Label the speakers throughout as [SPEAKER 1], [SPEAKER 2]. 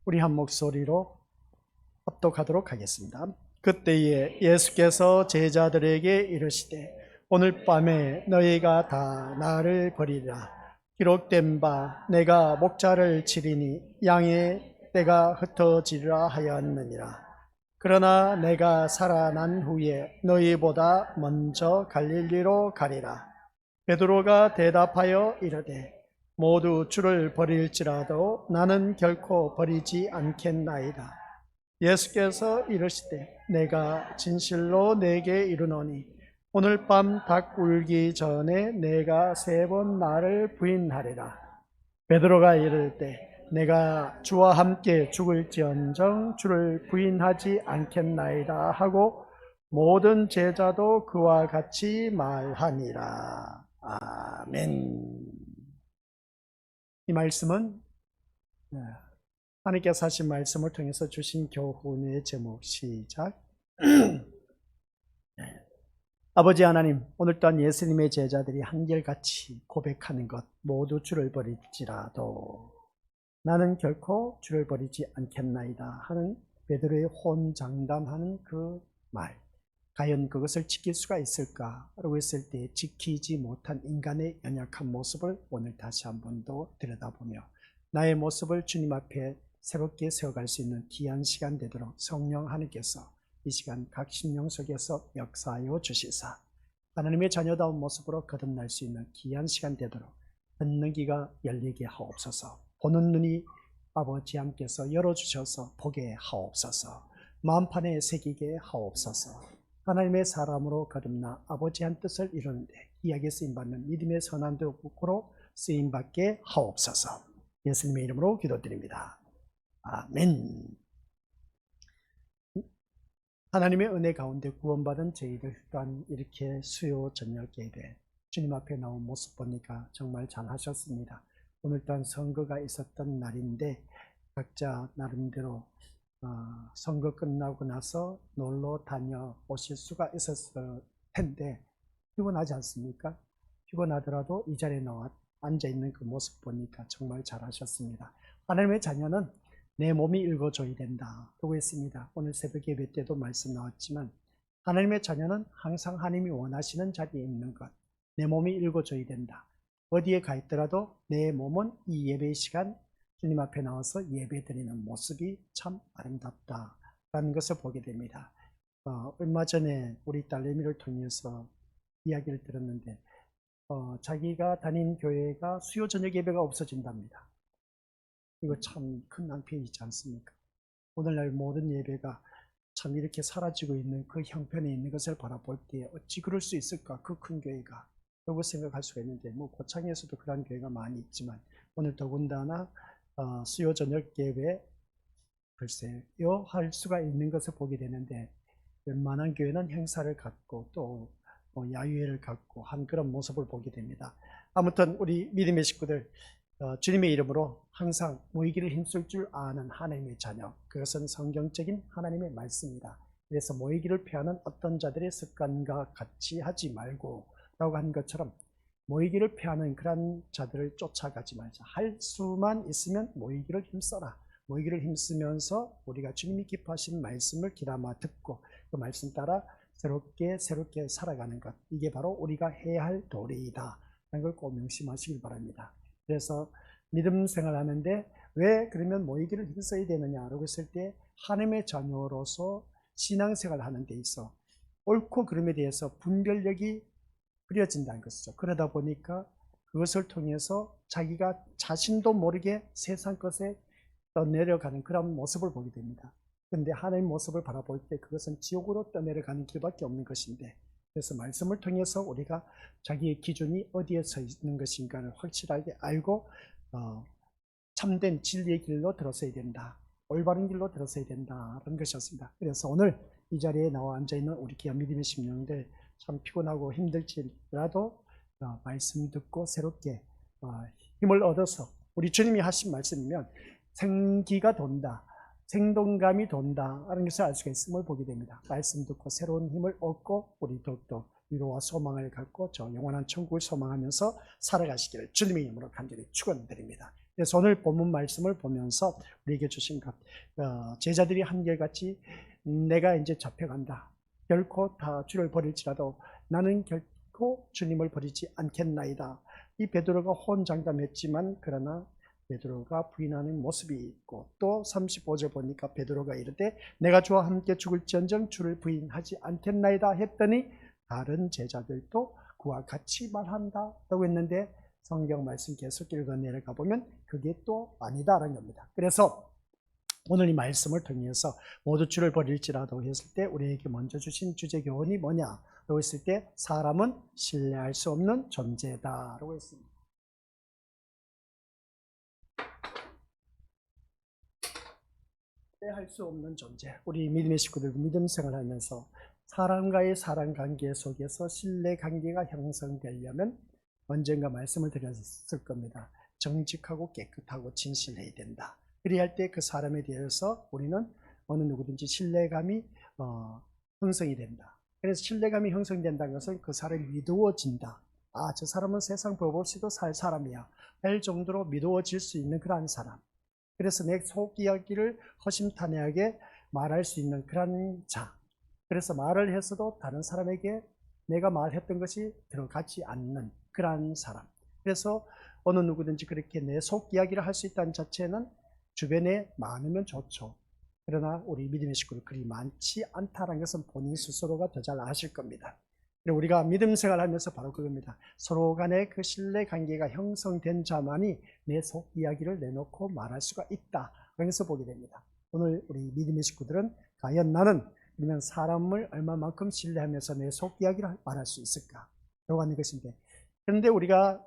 [SPEAKER 1] 우리 한 목소리로 합독하도록 하겠습니다. 그때에 예수께서 제자들에게 이르시되 오늘 밤에 너희가 다 나를 버리리라. 기록된 바 내가 목자를 치리니 양의 떼가 흩어지리라 하였느니라. 그러나 내가 살아난 후에 너희보다 먼저 갈릴리로 가리라. 베드로가 대답하여 이르되 모두 주를 버릴지라도 나는 결코 버리지 않겠나이다. 예수께서 이르시되 내가 진실로 내게 이르노니 오늘 밤 닭 울기 전에 내가 3번 나를 부인하리라. 베드로가 이를 때 내가 주와 함께 죽을지언정 주를 부인하지 않겠나이다 하고 모든 제자도 그와 같이 말하니라. 아멘. 이 말씀은 하나님께서 하신 말씀을 통해서 주신 교훈의 제목 시작. 아버지 하나님, 오늘 또한 예수님의 제자들이 한결같이 고백하는 것, 모두 주를 버릴지라도 나는 결코 주를 버리지 않겠나이다 하는 베드로의 혼장담하는 그 말, 과연 그것을 지킬 수가 있을까라고 했을 때 지키지 못한 인간의 연약한 모습을 오늘 다시 한 번 더 들여다보며 나의 모습을 주님 앞에 새롭게 세워갈 수 있는 귀한 시간 되도록 성령 하나님께서 이 시간 각 심령 속에서 역사하여 주시사 하나님의 자녀다운 모습으로 거듭날 수 있는 귀한 시간 되도록 듣는 귀가 열리게 하옵소서. 보는 눈이 아버지 함께서 열어주셔서 보게 하옵소서. 마음판에 새기게 하옵소서. 하나님의 사람으로 거듭나 아버지의 뜻을 이루는데 귀하게 쓰임받는 믿음의 선한 도구로 쓰임받게 하옵소서. 예수님의 이름으로 기도드립니다. 아멘. 하나님의 은혜 가운데 구원받은 저희들 또한 이렇게 수요 저녁 예배 주님 앞에 나온 모습 보니까 정말 잘하셨습니다. 오늘 또한 선거가 있었던 날인데 각자 나름대로 선거 끝나고 나서 놀러 다녀오실 수가 있었을 텐데 피곤하지 않습니까? 피곤하더라도 이 자리에 나와 앉아있는 그 모습 보니까 정말 잘하셨습니다. 하나님의 자녀는 내 몸이 읽어줘야 된다 라고 했습니다. 오늘 새벽 예배 때도 말씀 나왔지만 하나님의 자녀는 항상 하나님이 원하시는 자리에 있는 것, 내 몸이 읽어줘야 된다. 어디에 가 있더라도 내 몸은 이 예배의 시간 주님 앞에 나와서 예배 드리는 모습이 참 아름답다라는 것을 보게 됩니다. 얼마 전에 우리 딸내미를 통해서 이야기를 들었는데 자기가 다닌 교회가 수요 저녁 예배가 없어진답니다. 이거 참 큰 낭패이지 않습니까? 오늘날 모든 예배가 참 이렇게 사라지고 있는 그 형편에 있는 것을 바라볼 때 어찌 그럴 수 있을까? 그 큰 교회가 라고 생각할 수가 있는데 고창에서도 그런 교회가 많이 있지만 오늘 더군다나 수요 저녁 예배 글쎄요 할 수가 있는 것을 보게 되는데 웬만한 교회는 행사를 갖고 또 야유회를 갖고 한 그런 모습을 보게 됩니다. 아무튼 우리 믿음의 식구들 주님의 이름으로 항상 모이기를 힘쓸 줄 아는 하나님의 자녀, 그것은 성경적인 하나님의 말씀입니다. 그래서 모이기를 피하는 어떤 자들의 습관과 같이 하지 말고 라고 한 것처럼 모이기를 피하는 그런 자들을 쫓아가지 말자. 할 수만 있으면 모이기를 힘써라. 모이기를 힘쓰면서 우리가 주님이 기뻐하신 말씀을 귀담아 듣고 그 말씀 따라 새롭게 살아가는 것, 이게 바로 우리가 해야 할 도리이다 라는 걸 꼭 명심하시길 바랍니다. 그래서 믿음 생활하는데 왜 그러면 모이기를 힘써야 되느냐라고 했을 때 하나님의 자녀로서 신앙생활을 하는 데 있어 옳고 그름에 대해서 분별력이 그려진다는 것이죠. 그러다 보니까 그것을 통해서 자기가 자신도 모르게 세상 것에 떠내려가는 그런 모습을 보게 됩니다. 그런데 하나님의 모습을 바라볼 때 그것은 지옥으로 떠내려가는 길밖에 없는 것인데, 그래서 말씀을 통해서 우리가 자기의 기준이 어디에 서 있는 것인가를 확실하게 알고 참된 진리의 길로 들어서야 된다, 올바른 길로 들어서야 된다는 것이었습니다. 그래서 오늘 이 자리에 나와 앉아있는 우리 귀한 믿음의 심령들, 참 피곤하고 힘들지라도 말씀 듣고 새롭게 힘을 얻어서 우리 주님이 하신 말씀이면 생기가 돈다, 생동감이 돈다 하는 것을 알 수가 있음을 보게 됩니다. 말씀 듣고 새로운 힘을 얻고 우리 더욱더 위로와 소망을 갖고 저 영원한 천국을 소망하면서 살아가시기를 주님의 이름으로 간절히 축원드립니다. 그래서 오늘 본문 말씀을 보면서 우리에게 주신 것, 제자들이 한결같이 내가 이제 잡혀간다. 결코 다 주를 버릴지라도 나는 결코 주님을 버리지 않겠나이다. 이 베드로가 호언장담했지만 그러나 베드로가 부인하는 모습이 있고, 또 35절 보니까 베드로가 이르되 내가 주와 함께 죽을지언정 주를 부인하지 않겠나이다 했더니 다른 제자들도 그와 같이 말한다라고 했는데, 성경 말씀 계속 읽어 내려가 보면 그게 또 아니다라는 겁니다. 그래서 오늘 이 말씀을 통해서 모두 주를 버릴지라도 했을 때 우리에게 먼저 주신 주제 교훈이 뭐냐라고 했을 때 사람은 신뢰할 수 없는 존재다라고 했습니다. 신뢰할 수 없는 존재. 우리 믿음의 식구들 믿음 생활하면서 사람과의 사람 관계 속에서 신뢰 관계가 형성되려면 언젠가 말씀을 드렸을 겁니다. 정직하고 깨끗하고 진실해야 된다. 그래야 할 때 그 사람에 대해서 우리는 어느 누구든지 신뢰감이 형성이 된다. 그래서 신뢰감이 형성된다는 것은 그 사람이 믿어진다. 아, 저 사람은 세상 법 없이도 살 사람이야 할 정도로 믿어질 수 있는 그러한 사람. 그래서 내 속 이야기를 허심탄회하게 말할 수 있는 그런 자. 그래서 말을 했어도 다른 사람에게 내가 말했던 것이 들어가지 않는 그러한 사람. 그래서 어느 누구든지 그렇게 내 속 이야기를 할 수 있다는 자체는 주변에 많으면 좋죠. 그러나 우리 믿음의 식구들 그리 많지 않다는 것은 본인 스스로가 더 잘 아실 겁니다. 우리가 믿음 생활하면서 바로 그겁니다. 서로 간의 그 신뢰 관계가 형성된 자만이 내 속 이야기를 내놓고 말할 수가 있다. 그래서 보게 됩니다. 오늘 우리 믿음의 식구들은 과연 나는 그러면 사람을 얼마만큼 신뢰하면서 내 속 이야기를 말할 수 있을까? 라고 하는 것인데, 그런데 우리가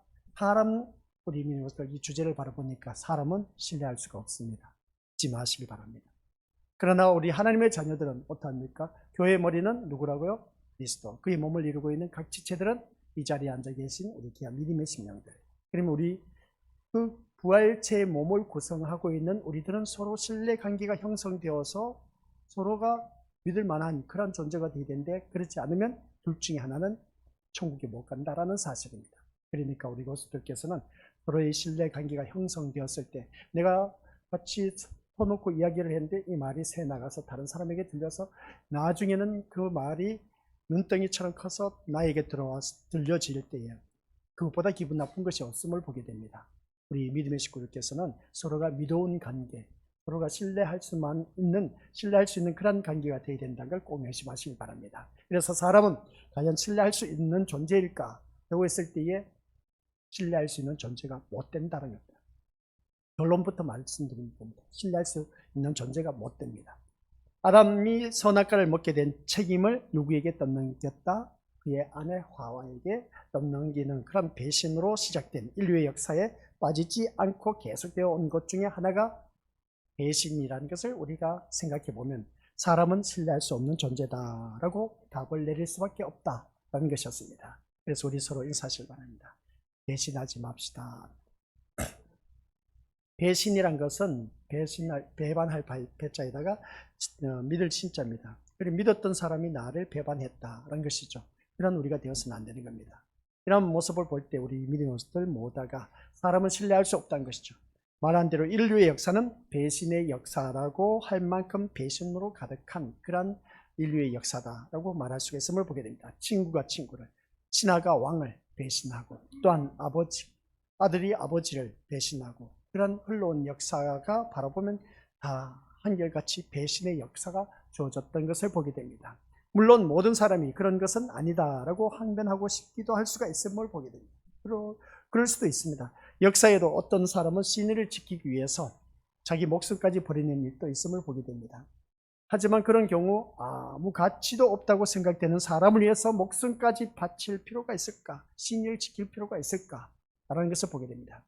[SPEAKER 1] 우리 믿음의 식구들 이 주제를 바라보니까 사람은 신뢰할 수가 없습니다. 잊지 마시기 바랍니다. 그러나 우리 하나님의 자녀들은 어떠합니까? 교회의 머리는 누구라고요? 그리스도. 그의 몸을 이루고 있는 각 지체들은 이 자리에 앉아 계신 우리 귀한 믿음의 심령들. 그러면 우리 그 부활체의 몸을 구성하고 있는 우리들은 서로 신뢰 관계가 형성되어서 서로가 믿을 만한 그런 존재가 되어야 되는데, 그렇지 않으면 둘 중에 하나는 천국에 못 간다라는 사실입니다. 그러니까 우리 교수들께서는 서로의 신뢰 관계가 형성되었을 때 내가 같이 터놓고 이야기를 했는데 이 말이 새 나가서 다른 사람에게 들려서 나중에는 그 말이 눈덩이처럼 커서 나에게 들려질 때에 그것보다 기분 나쁜 것이 없음을 보게 됩니다. 우리 믿음의 식구들께서는 서로가 믿어온 관계, 서로가 신뢰할 수 있는 그런 관계가 되어야 된다는 걸 꼭 명심하시기 바랍니다. 그래서 사람은 과연 신뢰할 수 있는 존재일까? 라고 했을 때에 신뢰할 수 있는 존재가 못 된다는 겁니다. 결론부터 말씀드린 겁니다. 신뢰할 수 있는 존재가 못 됩니다. 아담이 선악과를 먹게 된 책임을 누구에게 떠넘겼다? 그의 아내 하와에게 떠넘기는 그런 배신으로 시작된 인류의 역사에 빠지지 않고 계속되어 온 것 중에 하나가 배신이라는 것을 우리가 생각해 보면 사람은 신뢰할 수 없는 존재다라고 답을 내릴 수밖에 없다라는 것이었습니다. 그래서 우리 서로 인사하시기 바랍니다. 배신하지 맙시다. 배신이란 것은 배반할 배자에다가 믿을 신자입니다. 그리고 믿었던 사람이 나를 배반했다라는 것이죠. 이런 우리가 되어서는 안 되는 겁니다. 이런 모습을 볼 때 우리 믿음의 모습들 모두가 사람은 신뢰할 수 없다는 것이죠. 말한 대로 인류의 역사는 배신의 역사라고 할 만큼 배신으로 가득한 그런 인류의 역사다라고 말할 수가 있음을 보게 됩니다. 친구가 친구를, 신하가 왕을 배신하고, 또한 아들이 아버지를 배신하고, 그런 흘러온 역사가 바라보면 다 한결같이 배신의 역사가 주어졌던 것을 보게 됩니다. 물론 모든 사람이 그런 것은 아니다라고 항변하고 싶기도 할 수가 있음을 보게 됩니다. 그럴 수도 있습니다. 역사에도 어떤 사람은 신의를 지키기 위해서 자기 목숨까지 버리는 일도 있음을 보게 됩니다. 하지만 그런 경우 아무 가치도 없다고 생각되는 사람을 위해서 목숨까지 바칠 필요가 있을까? 신의를 지킬 필요가 있을까? 라는 것을 보게 됩니다.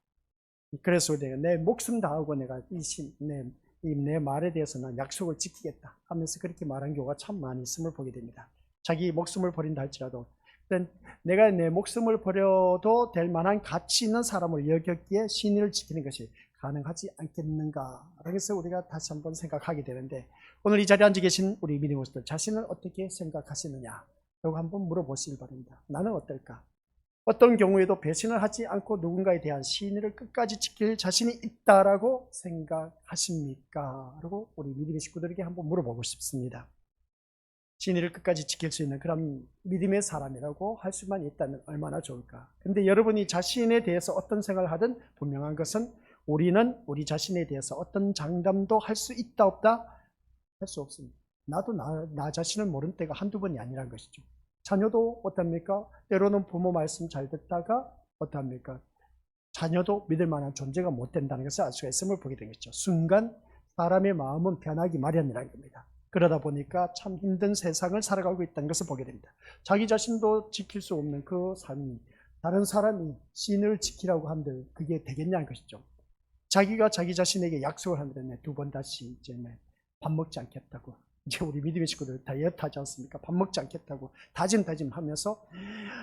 [SPEAKER 1] 그래서 내가 내 목숨 다하고 내가 내 말에 대해서는 약속을 지키겠다 하면서 그렇게 말한 경우가 참 많이 있음을 보게 됩니다. 자기 목숨을 버린다 할지라도 내가 내 목숨을 버려도 될 만한 가치 있는 사람을 여겼기에 신의를 지키는 것이 가능하지 않겠는가? 그래서 우리가 다시 한번 생각하게 되는데, 오늘 이 자리에 앉아 계신 우리 믿음의 모습들 자신을 어떻게 생각하시느냐? 라고 한번 물어보시기 바랍니다. 나는 어떨까? 어떤 경우에도 배신을 하지 않고 누군가에 대한 신의를 끝까지 지킬 자신이 있다라고 생각하십니까? 라고 우리 믿음의 식구들에게 한번 물어보고 싶습니다. 신의를 끝까지 지킬 수 있는 그런 믿음의 사람이라고 할 수만 있다면 얼마나 좋을까. 근데 여러분이 자신에 대해서 어떤 생각을 하든 분명한 것은 우리는 우리 자신에 대해서 어떤 장담도 할 수 있다 없다? 할 수 없습니다. 나도 나 자신을 모르는 때가 한두 번이 아니란 것이죠. 자녀도 어떻습니까? 때로는 부모 말씀 잘 듣다가 어떻습니까? 자녀도 믿을 만한 존재가 못 된다는 것을 알 수가 있음을 보게 되겠죠. 순간 사람의 마음은 변하기 마련이라는 겁니다. 그러다 보니까 참 힘든 세상을 살아가고 있다는 것을 보게 됩니다. 자기 자신도 지킬 수 없는 그 삶이 다른 사람이 신을 지키라고 한들 그게 되겠냐는 것이죠. 자기가 자기 자신에게 약속을 하는데 두 번 다시 이제 밥 먹지 않겠다고. 이제 우리 믿음의 식구들 다이어트 하지 않습니까? 밥 먹지 않겠다고 다짐 하면서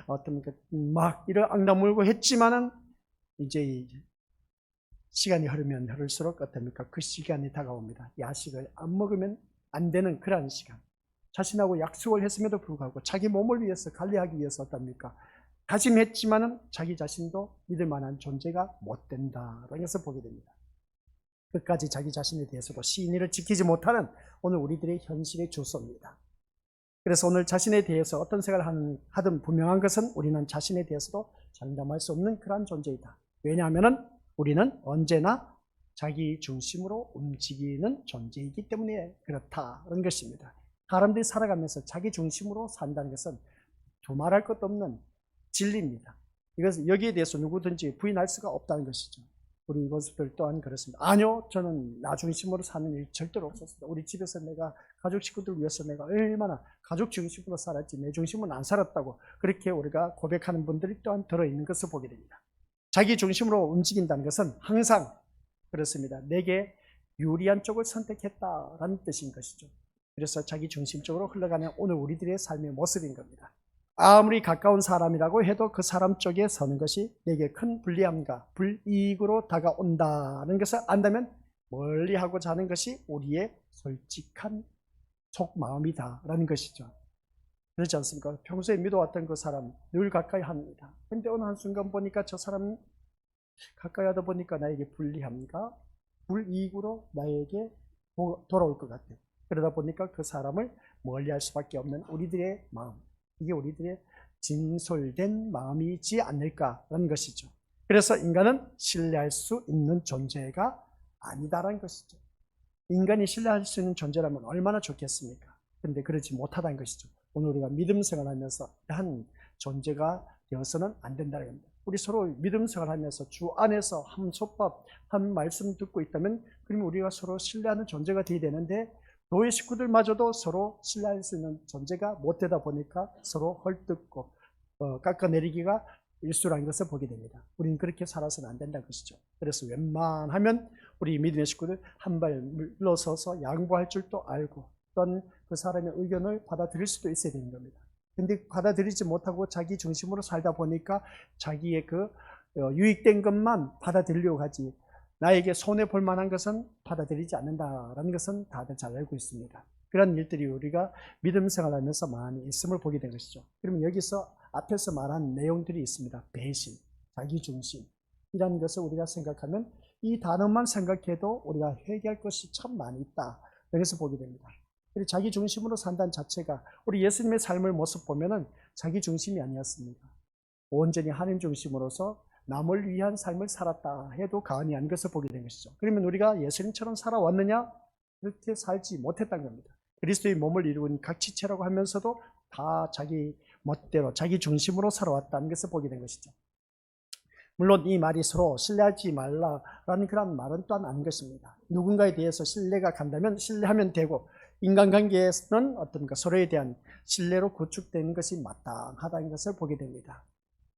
[SPEAKER 1] 어떻습니까? 막 이런 앙다물고 했지만은 이제 시간이 흐르면 흐를수록 어떻습니까? 그 시간이 다가옵니다. 야식을 안 먹으면 안 되는 그런 시간. 자신하고 약속을 했음에도 불구하고 자기 몸을 위해서 관리하기 위해서 어떻습니까? 다짐했지만은 자기 자신도 믿을 만한 존재가 못 된다라는 것을 보게 됩니다. 끝까지 자기 자신에 대해서도 신의를 지키지 못하는 오늘 우리들의 현실의 주소입니다. 그래서 오늘 자신에 대해서 어떤 생각을 하든 분명한 것은 우리는 자신에 대해서도 장담할 수 없는 그러한 존재이다. 왜냐하면 우리는 언제나 자기 중심으로 움직이는 존재이기 때문에 그렇다는 것입니다. 사람들이 살아가면서 자기 중심으로 산다는 것은 두말할 것도 없는 진리입니다. 이것은 여기에 대해서 누구든지 부인할 수가 없다는 것이죠. 우리 이것들 또한 그렇습니다. 아니요, 저는 나 중심으로 사는 일 절대로 없었습니다. 우리 집에서 내가 가족 식구들 위해서 내가 얼마나 가족 중심으로 살았지 내 중심은 안 살았다고 그렇게 우리가 고백하는 분들이 또한 들어있는 것을 보게 됩니다. 자기 중심으로 움직인다는 것은 항상 그렇습니다. 내게 유리한 쪽을 선택했다라는 뜻인 것이죠. 그래서 자기 중심적으로 흘러가는 오늘 우리들의 삶의 모습인 겁니다. 아무리 가까운 사람이라고 해도 그 사람 쪽에 서는 것이 내게 큰 불리함과 불이익으로 다가온다는 것을 안다면 멀리하고자 하는 것이 우리의 솔직한 속마음이다라는 것이죠. 그렇지 않습니까? 평소에 믿어왔던 그 사람 늘 가까이 합니다. 근데 어느 한순간 보니까 저 사람 가까이 하다 보니까 나에게 불리함과 불이익으로 나에게 돌아올 것 같아요. 그러다 보니까 그 사람을 멀리할 수밖에 없는 우리들의 마음, 이게 우리들의 진솔된 마음이지 않을까라는 것이죠. 그래서 인간은 신뢰할 수 있는 존재가 아니다라는 것이죠. 인간이 신뢰할 수 있는 존재라면 얼마나 좋겠습니까? 그런데 그러지 못하다는 것이죠. 오늘 우리가 믿음 생활하면서 한 존재가 되어서는 안 된다는 겁니다. 우리 서로 믿음 생활하면서 주 안에서 한 솥밥, 한 말씀 듣고 있다면 그러면 우리가 서로 신뢰하는 존재가 되어야 되는데 교회 식구들마저도 서로 신뢰할 수 있는 존재가 못 되다 보니까 서로 헐뜯고 깎아내리기가 일수라는 것을 보게 됩니다. 우리는 그렇게 살아서는 안 된다는 것이죠. 그래서 웬만하면 우리 믿음의 식구들 한 발 물러서서 양보할 줄도 알고 또는 그 사람의 의견을 받아들일 수도 있어야 되는 겁니다. 근데 받아들이지 못하고 자기 중심으로 살다 보니까 자기의 그 유익된 것만 받아들이려고 하지 나에게 손해볼 만한 것은 받아들이지 않는다라는 것은 다들 잘 알고 있습니다. 그런 일들이 우리가 믿음 생활하면서 많이 있음을 보게 된 것이죠. 그러면 여기서 앞에서 말한 내용들이 있습니다. 배신, 자기중심 이라는 것을 우리가 생각하면 이 단어만 생각해도 우리가 회개할 것이 참 많이 있다. 여기서 보게 됩니다. 그리고 자기중심으로 산다는 자체가 우리 예수님의 삶을 모습 보면은 자기중심이 아니었습니다. 온전히 하나님 중심으로서 남을 위한 삶을 살았다 해도 과언이 아닌 것을 보게 된 것이죠. 그러면 우리가 예수님처럼 살아왔느냐? 그렇게 살지 못했다는 겁니다. 그리스도의 몸을 이루는 각 지체라고 하면서도 다 자기 멋대로 자기 중심으로 살아왔다는 것을 보게 된 것이죠. 물론 이 말이 서로 신뢰하지 말라라는 그런 말은 또한 아닌 것입니다. 누군가에 대해서 신뢰가 간다면 신뢰하면 되고 인간관계에서는 어떤가 서로에 대한 신뢰로 구축되는 것이 마땅하다는 것을 보게 됩니다.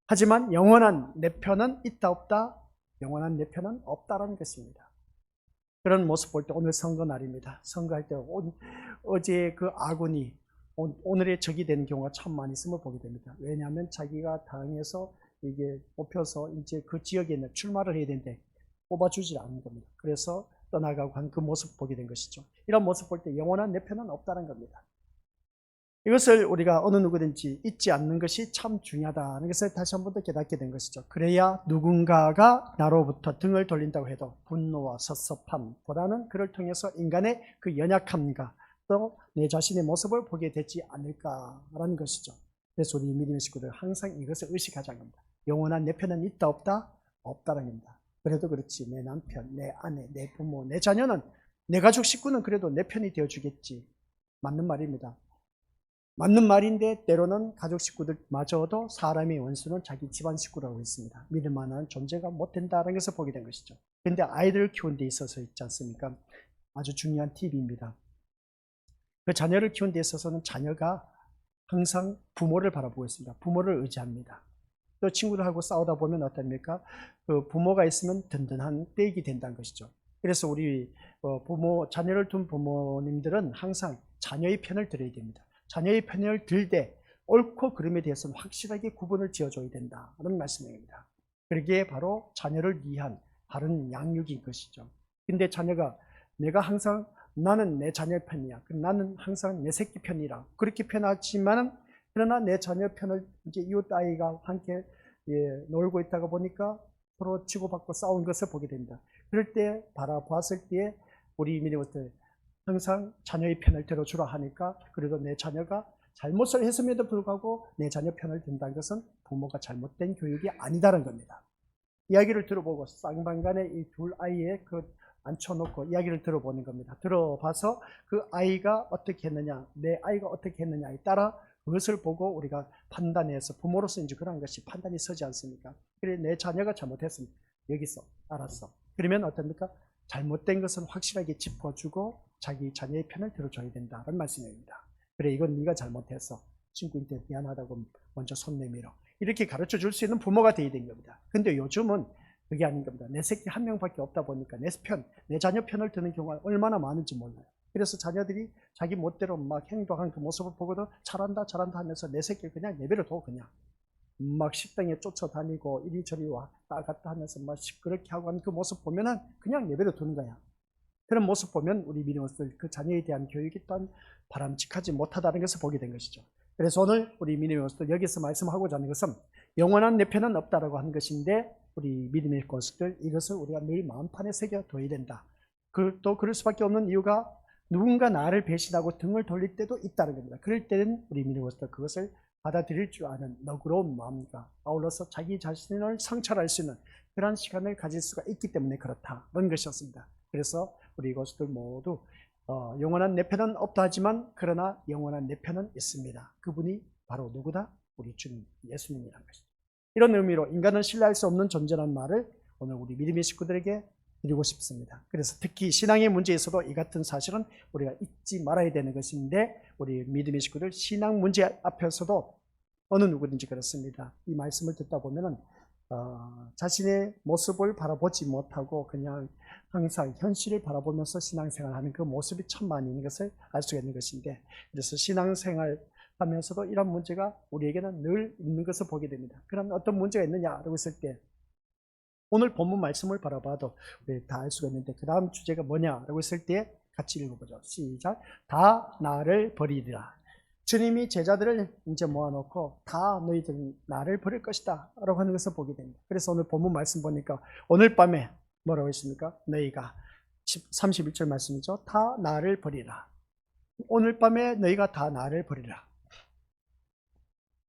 [SPEAKER 1] 하지만 영원한 내 편은 있다 없다? 영원한 내 편은 없다라는 것입니다. 그런 모습 볼 때 오늘 선거 날입니다. 선거할 때 어제 그 아군이 오늘의 적이 되는 경우가 참 많이 있음을 보게 됩니다. 왜냐하면 자기가 당에서 이게 뽑혀서 이제 그 지역에 있는 출마를 해야 되는데 뽑아주지 않는 겁니다. 그래서 떠나가고 한 그 모습 보게 된 것이죠. 이런 모습 볼 때 영원한 내 편은 없다는 겁니다. 이것을 우리가 어느 누구든지 잊지 않는 것이 참 중요하다는 것을 다시 한 번 더 깨닫게 된 것이죠. 그래야 누군가가 나로부터 등을 돌린다고 해도 분노와 섭섭함보다는 그를 통해서 인간의 그 연약함과 또 내 자신의 모습을 보게 되지 않을까라는 것이죠. 그래서 우리 믿음의 식구들 항상 이것을 의식하자는 겁니다. 영원한 내 편은 있다 없다? 없다는 겁니다. 그래도 그렇지 내 남편, 내 아내, 내 부모, 내 자녀는 내 가족 식구는 그래도 내 편이 되어주겠지. 맞는 말입니다. 맞는 말인데 때로는 가족 식구들마저도 사람의 원수는 자기 집안 식구라고 했습니다. 믿을 만한 존재가 못 된다는 것을 보게 된 것이죠. 그런데 아이들을 키우는 데 있어서 있지 않습니까? 아주 중요한 팁입니다. 그 자녀를 키우는 데 있어서는 자녀가 항상 부모를 바라보고 있습니다. 부모를 의지합니다. 또 친구들하고 싸우다 보면 어떻습니까? 그 부모가 있으면 든든한 떼익이 된다는 것이죠. 그래서 우리 자녀를 둔 부모님들은 항상 자녀의 편을 들어야 됩니다. 자녀의 편을 들 때 옳고 그름에 대해서는 확실하게 구분을 지어줘야 된다는 말씀입니다. 그게 바로 자녀를 위한 바른 양육인 것이죠. 근데 자녀가 내가 항상 나는 내 자녀 편이야. 나는 항상 내 새끼 편이라. 그렇게 편하지만은 그러나 내 자녀 편을 이제 이웃 아이가 함께 놀고 있다가 보니까 서로 치고받고 싸운 것을 보게 됩니다. 그럴 때 바라보았을 때 우리 믿음으로서 항상 자녀의 편을 들어주라 하니까 그래도 내 자녀가 잘못을 했음에도 불구하고 내 자녀 편을 든다는 것은 부모가 잘못된 교육이 아니다는 겁니다. 이야기를 들어보고 쌍방간에 이 둘 아이의 앉혀놓고 이야기를 들어보는 겁니다. 들어봐서 그 아이가 어떻게 했느냐, 내 아이가 어떻게 했느냐에 따라 그것을 보고 우리가 판단해서 부모로서 이제 그런 것이 판단이 서지 않습니까? 그래 내 자녀가 잘못했으면 여기서 알았어. 그러면 어떻습니까? 잘못된 것은 확실하게 짚어주고 자기 자녀의 편을 들어줘야 된다는 말씀입니다. 그래 이건 네가 잘못했어. 친구한테 미안하다고 먼저 손 내밀어. 이렇게 가르쳐 줄 수 있는 부모가 되어야 된 겁니다. 근데 요즘은 그게 아닌 겁니다. 내 새끼 한 명밖에 없다 보니까 내 자녀 편을 드는 경우가 얼마나 많은지 몰라요. 그래서 자녀들이 자기 멋대로 막 행동하는 그 모습을 보고도 잘한다 하면서 내 새끼를 그냥 내버려둬 그냥. 막 식당에 쫓아다니고 이리저리 왔다 갔다 하면서 막 시끄럽게 하고 하는 그 모습 보면은 그냥 내버려두는 거야. 그런 모습 보면 우리 믿음으로서 그 자녀에 대한 교육이 또한 바람직하지 못하다는 것을 보게 된 것이죠. 그래서 오늘 우리 믿음으로서 여기서 말씀하고자 하는 것은 영원한 내 편은 없다라고 하는 것인데 우리 믿음의 것들 이것을 우리가 늘 마음판에 새겨둬야 된다. 또 그럴 수밖에 없는 이유가 누군가 나를 배신하고 등을 돌릴 때도 있다는 겁니다. 그럴 때는 우리 믿음으로서 그것을 받아들일 줄 아는 너그러운 마음과 아울러서 자기 자신을 성찰할 수 있는 그런 시간을 가질 수가 있기 때문에 그렇다는 것이었습니다. 그래서 우리 이것들 모두 영원한 내 편은 없다 하지만 그러나 영원한 내 편은 있습니다. 그분이 바로 누구다? 우리 주님 예수님이라는 것입니다. 이런 의미로 인간은 신뢰할 수 없는 존재라는 말을 오늘 우리 믿음의 식구들에게 드리고 싶습니다. 그래서 특히 신앙의 문제에서도 이 같은 사실은 우리가 잊지 말아야 되는 것인데 우리 믿음의 식구들 신앙 문제 앞에서도 어느 누구든지 그렇습니다. 이 말씀을 듣다 보면은 자신의 모습을 바라보지 못하고 그냥 항상 현실을 바라보면서 신앙생활하는 그 모습이 참 많이 있는 것을 알 수가 있는 것인데 그래서 신앙생활 하면서도 이런 문제가 우리에게는 늘 있는 것을 보게 됩니다. 그럼 어떤 문제가 있느냐라고 했을 때 오늘 본문 말씀을 바라봐도 우리 다 알 수가 있는데 그 다음 주제가 뭐냐라고 했을 때 같이 읽어보죠. 시작. 다 나를 버리리라. 주님이 제자들을 이제 모아놓고 다 너희들 나를 버릴 것이다 라고 하는 것을 보게 됩니다. 그래서 오늘 본문 말씀 보니까 오늘 밤에 뭐라고 했습니까? 너희가 31절 말씀이죠. 다 나를 버리라. 오늘 밤에 너희가 다 나를 버리라.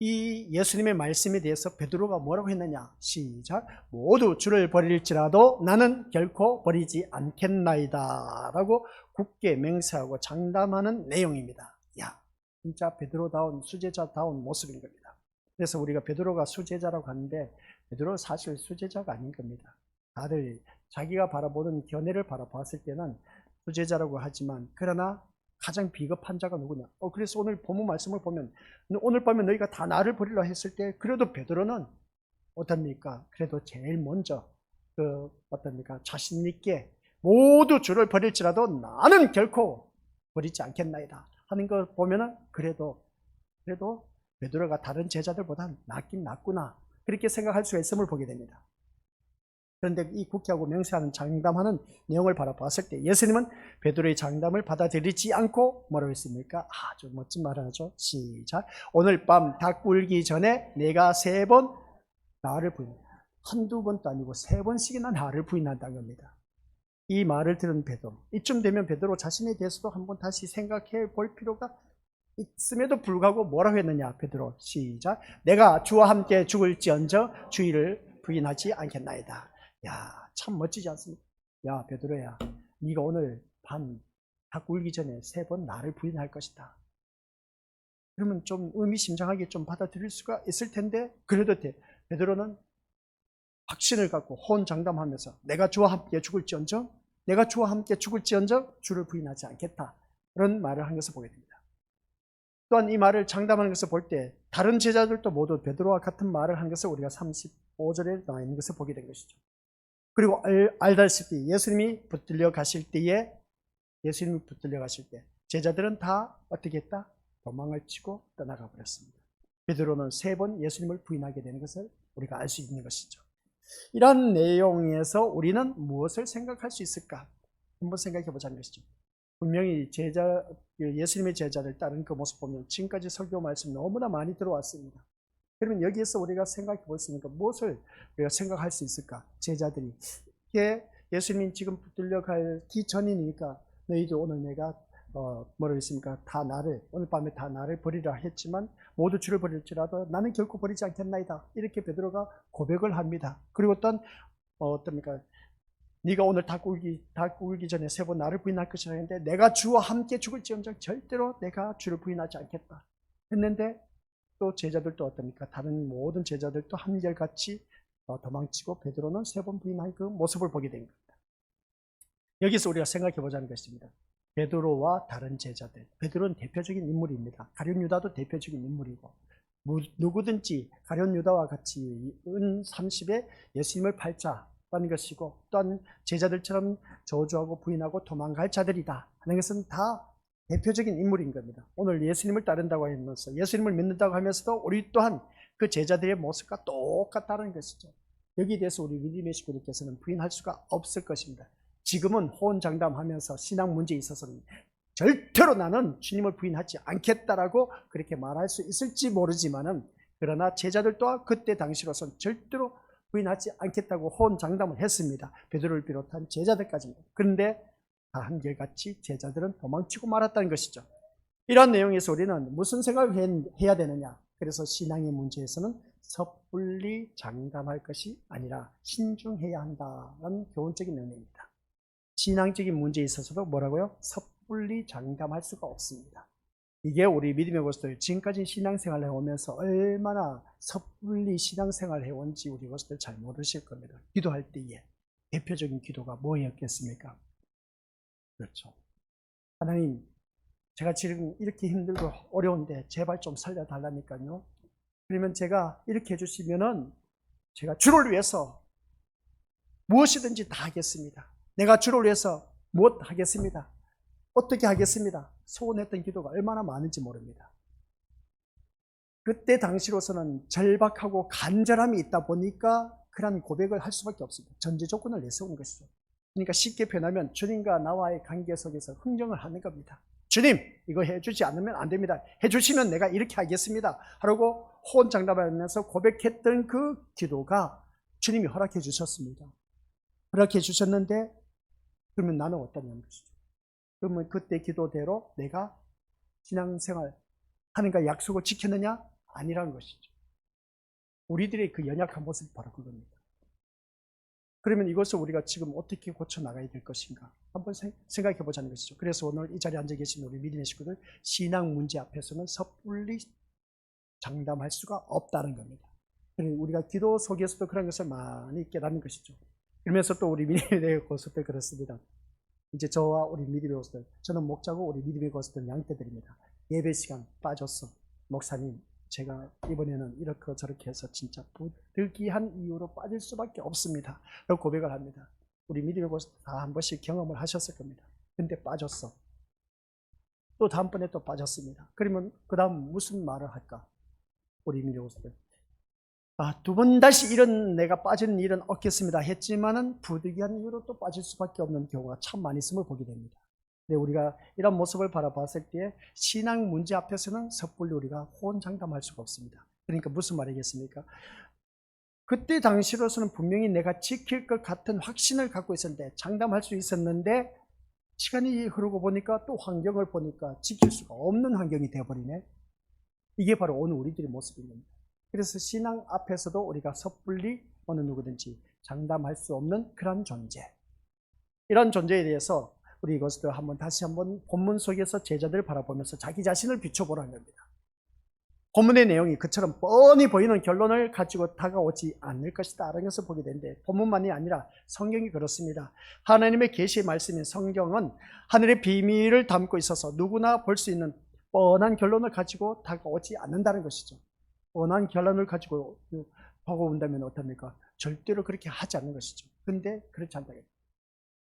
[SPEAKER 1] 이 예수님의 말씀에 대해서 베드로가 뭐라고 했느냐? 시작. 모두 주를 버릴지라도 나는 결코 버리지 않겠나이다 라고 굳게 맹세하고 장담하는 내용입니다. 야, 진짜 베드로다운 수제자다운 모습인 겁니다. 그래서 우리가 베드로가 수제자라고 하는데 베드로는 사실 수제자가 아닌 겁니다. 다들 자기가 바라보는 견해를 바라봤을 때는 수제자라고 하지만 그러나 가장 비겁한 자가 누구냐? 그래서 오늘 본문 말씀을 보면 오늘 밤에 너희가 다 나를 버리려 했을 때 그래도 베드로는 어떻습니까? 그래도 제일 먼저 어떻습니까? 자신 있게 모두 주를 버릴지라도 나는 결코 버리지 않겠나이다 하는 걸 보면은 그래도 베드로가 다른 제자들보다 낫긴 낫구나 그렇게 생각할 수가 있음을 보게 됩니다. 그런데 이 국회하고 맹세하는 장담하는 내용을 바라봤을 때 예수님은 베드로의 장담을 받아들이지 않고 뭐라고 했습니까? 아주 멋진 말을 하죠. 시작. 오늘 밤 닭 울기 전에 내가 3번 나를 부인한다. 한두 번도 아니고 3번씩이나 나를 부인한다는 겁니다. 이 말을 들은 베드로, 이쯤 되면 베드로 자신에 대해서도 한번 다시 생각해 볼 필요가 있음에도 불구하고 뭐라고 했느냐? 베드로 시작. 내가 주와 함께 죽을지언정 주의를 부인하지 않겠나이다. 야, 참 멋지지 않습니까? 야, 베드로야, 네가 오늘 밤 닭 울기 전에 3번 나를 부인할 것이다. 그러면 좀 의미심장하게 좀 받아들일 수가 있을 텐데, 그래도 베드로는 확신을 갖고 호언장담하면서 내가 주와 함께 죽을지언정, 내가 주와 함께 죽을지언정 주를 부인하지 않겠다. 그런 말을 한 것을 보게 됩니다. 또한 이 말을 장담하는 것을 볼 때 다른 제자들도 모두 베드로와 같은 말을 한 것을 우리가 35절에 나와 있는 것을 보게 된 것이죠. 그리고 알다시피 예수님이 붙들려 가실 때 제자들은 다 어떻게 했다? 도망을 치고 떠나가 버렸습니다. 베드로는 3번 예수님을 부인하게 되는 것을 우리가 알 수 있는 것이죠. 이런 내용에서 우리는 무엇을 생각할 수 있을까? 한번 생각해 보자는 것이죠. 분명히 예수님의 제자를 따른 그 모습 보면 지금까지 설교 말씀 너무나 많이 들어왔습니다. 그러면 여기에서 우리가 생각해 볼 수 있는 것, 무엇을 우리가 생각할 수 있을까? 제자들이 예수님이 지금 붙들려 가기 전이니까 너희도 오늘 내가 뭐라고 했습니까? 오늘 밤에 다 나를 버리라 했지만 모두 주를 버릴지라도 나는 결코 버리지 않겠나이다. 이렇게 베드로가 고백을 합니다. 그리고 또한 어떻습니까? 네가 오늘 닭 울기 전에 3번 나를 부인할 것이라 했는데 내가 주와 함께 죽을지언정 절대로 내가 주를 부인하지 않겠다 했는데 또 제자들도 어떻습니까? 다른 모든 제자들도 한결같이 도망치고 베드로는 3번 부인한 그 모습을 보게 된 겁니다. 여기서 우리가 생각해 보자는 것입니다. 베드로와 다른 제자들. 베드로는 대표적인 인물입니다. 가룟 유다도 대표적인 인물이고 누구든지 가룟 유다와 같이 은 30에 예수님을 팔자라는 것이고 또한 제자들처럼 저주하고 부인하고 도망갈 자들이다 하는 것은 다 대표적인 인물인 겁니다. 오늘 예수님을 따른다고 하면서 예수님을 믿는다고 하면서도 우리 또한 그 제자들의 모습과 똑같다는 것이죠. 여기에 대해서 우리 믿음의 식구들께서는 부인할 수가 없을 것입니다. 지금은 호언장담하면서 신앙 문제에 있어서는 절대로 나는 주님을 부인하지 않겠다라고 그렇게 말할 수 있을지 모르지만은 그러나 제자들 또한 그때 당시로서는 절대로 부인하지 않겠다고 호언장담을 했습니다. 베드로를 비롯한 제자들까지입니다. 그런데 다 한결같이 제자들은 도망치고 말았다는 것이죠. 이런 내용에서 우리는 무슨 생각을 해야 되느냐? 그래서 신앙의 문제에서는 섣불리 장담할 것이 아니라 신중해야 한다는 교훈적인 의미입니다. 신앙적인 문제에 있어서도 뭐라고요? 섣불리 장담할 수가 없습니다. 이게 우리 믿음의 것들 지금까지 신앙생활을 해오면서 얼마나 섣불리 신앙생활을 해온지 우리 것들 잘 모르실 겁니다. 기도할 때에 대표적인 기도가 뭐였겠습니까? 그렇죠. 하나님, 제가 지금 이렇게 힘들고 어려운데 제발 좀 살려달라니까요. 그러면 제가 이렇게 해주시면은 제가 주를 위해서 무엇이든지 다 하겠습니다. 내가 주를 위해서 무엇 하겠습니다. 어떻게 하겠습니다. 소원했던 기도가 얼마나 많은지 모릅니다. 그때 당시로서는 절박하고 간절함이 있다 보니까 그런 고백을 할 수밖에 없습니다. 전제 조건을 내세우는 것이죠. 그러니까 쉽게 표현하면 주님과 나와의 관계 속에서 흥정을 하는 겁니다. 주님, 이거 해주지 않으면 안 됩니다. 해주시면 내가 이렇게 하겠습니다. 하라고 호언장담하면서 고백했던 그 기도가 주님이 허락해 주셨습니다. 허락해 주셨는데 그러면 나는 어떠냐는 것이죠. 그러면 그때 기도대로 내가 신앙생활 하는가 약속을 지켰느냐? 아니라는 것이죠. 우리들의 그 연약한 모습이 바로 그겁니다. 그러면 이것을 우리가 지금 어떻게 고쳐나가야 될 것인가? 한번 생각해 보자는 것이죠. 그래서 오늘 이 자리에 앉아 계신 우리 믿음의 식구들, 신앙 문제 앞에서는 섣불리 장담할 수가 없다는 겁니다. 우리가 기도 속에서도 그런 것을 많이 깨닫는 것이죠. 그러면서 또 우리 믿음의 고수들 그렇습니다. 이제 저와 우리 믿음의 고수들, 저는 목자고 우리 믿음의 고수들 양떼들입니다. 예배 시간 빠졌어. 목사님, 제가 이번에는 이렇게 저렇게 해서 진짜 부득이한 이유로 빠질 수밖에 없습니다. 라고 고백을 합니다. 우리 믿음의 고수들 다 한 번씩 경험을 하셨을 겁니다. 근데 빠졌어. 또 다음번에 또 빠졌습니다. 그러면 그 다음 무슨 말을 할까? 우리 믿음의 고수들. 두 번 다시 이런 내가 빠진 일은 없겠습니다 했지만은 부득이한 이유로 또 빠질 수밖에 없는 경우가 참 많이 있음을 보게 됩니다. 근데 우리가 이런 모습을 바라봤을 때 신앙 문제 앞에서는 섣불리 우리가 호언장담할 수가 없습니다. 그러니까 무슨 말이겠습니까? 그때 당시로서는 분명히 내가 지킬 것 같은 확신을 갖고 있었는데, 장담할 수 있었는데, 시간이 흐르고 보니까 또 환경을 보니까 지킬 수가 없는 환경이 되어버리네. 이게 바로 오늘 우리들의 모습인 겁니다. 그래서 신앙 앞에서도 우리가 섣불리 어느 누구든지 장담할 수 없는 그런 존재, 이런 존재에 대해서 우리 이것도 다시 한번 본문 속에서 제자들을 바라보면서 자기 자신을 비춰보라는 겁니다. 본문의 내용이 그처럼 뻔히 보이는 결론을 가지고 다가오지 않을 것이다 라는 것을 보게 되는데, 본문만이 아니라 성경이 그렇습니다. 하나님의 계시의 말씀인 성경은 하늘의 비밀을 담고 있어서 누구나 볼 수 있는 뻔한 결론을 가지고 다가오지 않는다는 것이죠. 뻔한 결론을 가지고 다가온다면 어떻습니까? 절대로 그렇게 하지 않는 것이죠. 근데 그렇지 않다.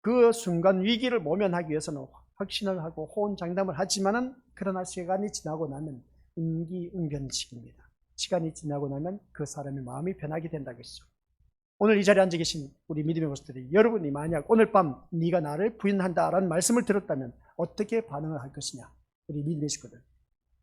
[SPEAKER 1] 그 순간 위기를 모면하기 위해서는 확신을 하고 호언장담을 하지만은, 그러나 시간이 지나고 나면 임기응변식입니다. 시간이 지나고 나면 그 사람의 마음이 변하게 된다는 것이죠. 오늘 이 자리에 앉아 계신 우리 믿음의 모습들이, 여러분이 만약 오늘 밤 네가 나를 부인한다라는 말씀을 들었다면 어떻게 반응을 할 것이냐? 우리 믿음의 식구들,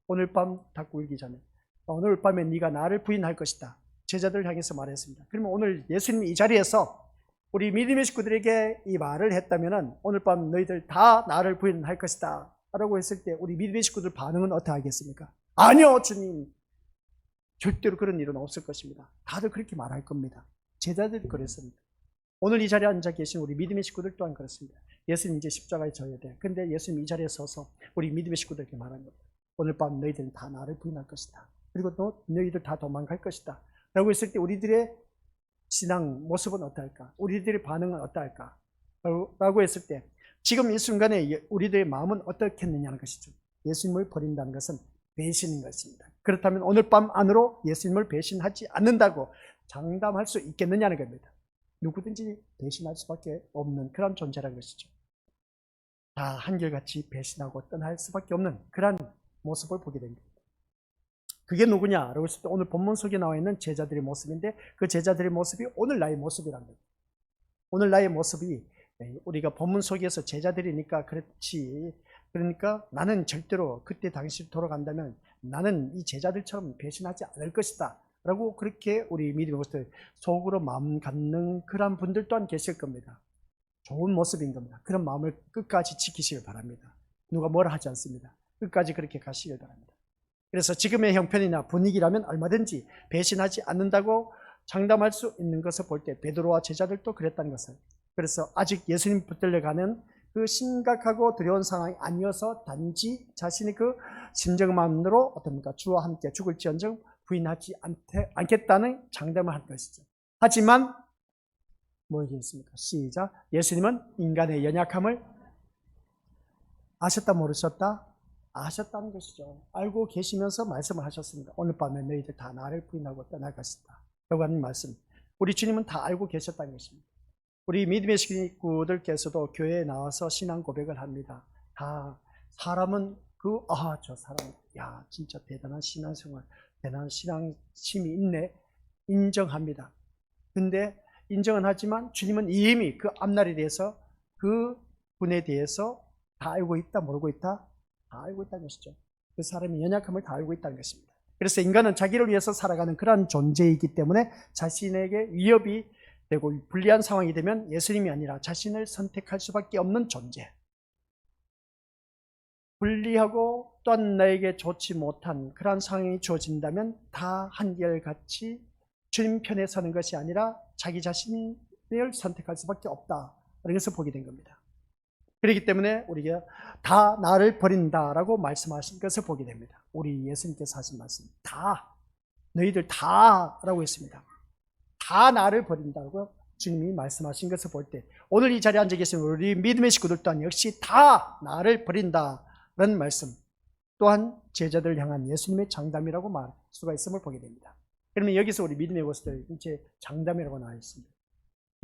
[SPEAKER 1] 오늘 밤 닫고 울기 전에 오늘 밤에 네가 나를 부인할 것이다, 제자들을 향해서 말했습니다. 그러면 오늘 예수님이 이 자리에서 우리 믿음의 식구들에게 이 말을 했다면, 오늘 밤 너희들 다 나를 부인할 것이다 라고 했을 때 우리 믿음의 식구들 반응은 어떻게 하겠습니까? 아니요 주님, 절대로 그런 일은 없을 것입니다. 다들 그렇게 말할 겁니다. 제자들이 그랬습니다. 오늘 이 자리에 앉아 계신 우리 믿음의 식구들 또한 그렇습니다. 예수님 이제 십자가에 져야 돼. 근데 예수님 이 자리에 서서 우리 믿음의 식구들에게 말한 겁니다. 오늘 밤 너희들은 다 나를 부인할 것이다. 그리고 또 너희들 다 도망갈 것이다 라고 했을 때 우리들의 신앙 모습은 어떨까? 우리들의 반응은 어떨까? 라고 했을 때 지금 이 순간에 우리들의 마음은 어떻겠느냐는 것이죠. 예수님을 버린다는 것은 배신인 것입니다. 그렇다면 오늘 밤 안으로 예수님을 배신하지 않는다고 장담할 수 있겠느냐는 겁니다. 누구든지 배신할 수밖에 없는 그런 존재라는 것이죠. 다 한결같이 배신하고 떠날 수밖에 없는 그런 모습을 보게 됩니다. 그게 누구냐라고 했을 때 오늘 본문 속에 나와 있는 제자들의 모습인데, 그 제자들의 모습이 오늘 나의 모습이란 거예요. 오늘 나의 모습이, 우리가 본문 속에서 제자들이니까 그렇지, 그러니까 나는 절대로 그때 당시 돌아간다면 나는 이 제자들처럼 배신하지 않을 것이다 라고 그렇게 우리 믿음의 모습을 속으로 마음 갖는 그런 분들 또한 계실 겁니다. 좋은 모습인 겁니다. 그런 마음을 끝까지 지키시길 바랍니다. 누가 뭐라 하지 않습니다. 끝까지 그렇게 가시길 바랍니다. 그래서 지금의 형편이나 분위기라면 얼마든지 배신하지 않는다고 장담할 수 있는 것을 볼 때 베드로와 제자들도 그랬다는 것을, 그래서 아직 예수님 붙들려가는 그 심각하고 두려운 상황이 아니어서 단지 자신의 그 심정만으로 어떻습니까? 주와 함께 죽을지언정 부인하지 않겠다는 장담을 한 것이죠. 하지만 뭐겠습니까? 시작. 예수님은 인간의 연약함을 아셨다 모르셨다? 아셨다는 것이죠. 알고 계시면서 말씀을 하셨습니다. 오늘 밤에 너희들 다 나를 부인하고 떠날 것이다 라고 하는 말씀, 우리 주님은 다 알고 계셨다는 것입니다. 우리 믿음의 식구들께서도 교회에 나와서 신앙 고백을 합니다. 다 사람은 저 사람, 야 진짜 대단한 신앙생활, 대단한 신앙심이 있네, 인정합니다. 근데 인정은 하지만 주님은 이미 그 앞날에 대해서, 그 분에 대해서 다 알고 있다 모르고 있다? 다 알고 있다는 것이죠. 그 사람의 연약함을 다 알고 있다는 것입니다. 그래서 인간은 자기를 위해서 살아가는 그러한 존재이기 때문에 자신에게 위협이 되고 불리한 상황이 되면 예수님이 아니라 자신을 선택할 수밖에 없는 존재, 불리하고 또한 나에게 좋지 못한 그러한 상황이 주어진다면 다 한결같이 주님 편에 서는 것이 아니라 자기 자신을 선택할 수밖에 없다 라는 것을 보게 된 겁니다. 그렇기 때문에 우리가 다 나를 버린다라고 말씀하신 것을 보게 됩니다. 우리 예수님께서 하신 말씀, 다, 너희들 다 라고 했습니다. 다 나를 버린다고 주님이 말씀하신 것을 볼 때 오늘 이 자리에 앉아 계신 우리 믿음의 식구들 또한 역시 다 나를 버린다라는 말씀 또한 제자들을 향한 예수님의 장담이라고 말할 수가 있음을 보게 됩니다. 그러면 여기서 우리 믿음의 것들 이제 장담이라고 나와 있습니다.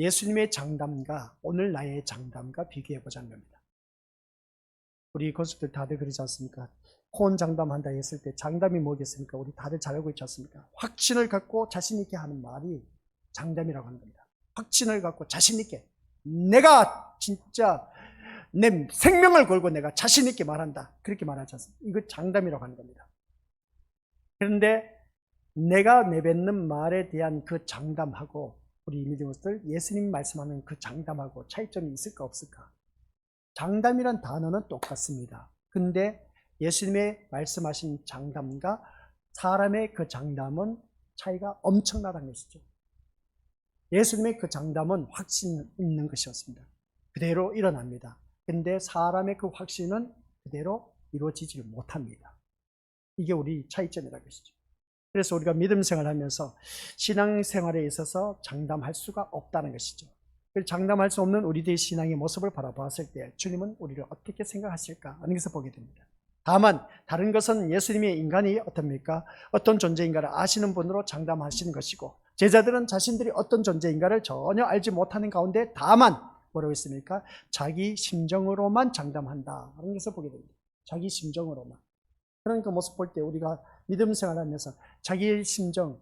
[SPEAKER 1] 예수님의 장담과 오늘 나의 장담과 비교해 보자는 겁니다. 우리 고수들 다들 그러지 않습니까? 호언 장담한다 했을 때 장담이 뭐겠습니까? 우리 다들 잘 알고 있지 않습니까? 확신을 갖고 자신 있게 하는 말이 장담이라고 하는 겁니다. 확신을 갖고 자신 있게 내가 진짜 내 생명을 걸고 내가 자신 있게 말한다. 그렇게 말하지 않습니까? 이거 장담이라고 하는 겁니다. 그런데 내가 내뱉는 말에 대한 그 장담하고 우리 믿음들 예수님 말씀하는 그 장담하고 차이점이 있을까 없을까? 장담이란 단어는 똑같습니다. 근데 예수님의 말씀하신 장담과 사람의 그 장담은 차이가 엄청나다는 것이죠. 예수님의 그 장담은 확신 있는 것이었습니다. 그대로 일어납니다. 근데 사람의 그 확신은 그대로 이루어지지를 못합니다. 이게 우리 차이점이라는 것이죠. 그래서 우리가 믿음 생활하면서 신앙생활에 있어서 장담할 수가 없다는 것이죠. 장담할 수 없는 우리들의 신앙의 모습을 바라보았을 때 주님은 우리를 어떻게 생각하실까 하는 것을 보게 됩니다. 다만 다른 것은 예수님의 인간이 어떻습니까? 어떤 존재인가를 아시는 분으로 장담하시는 것이고 제자들은 자신들이 어떤 존재인가를 전혀 알지 못하는 가운데 다만 뭐라고 했습니까? 자기 심정으로만 장담한다 하는 것을 보게 됩니다. 자기 심정으로만. 그런 그 모습 볼 때 우리가 믿음 생활하면서 자기의 심정,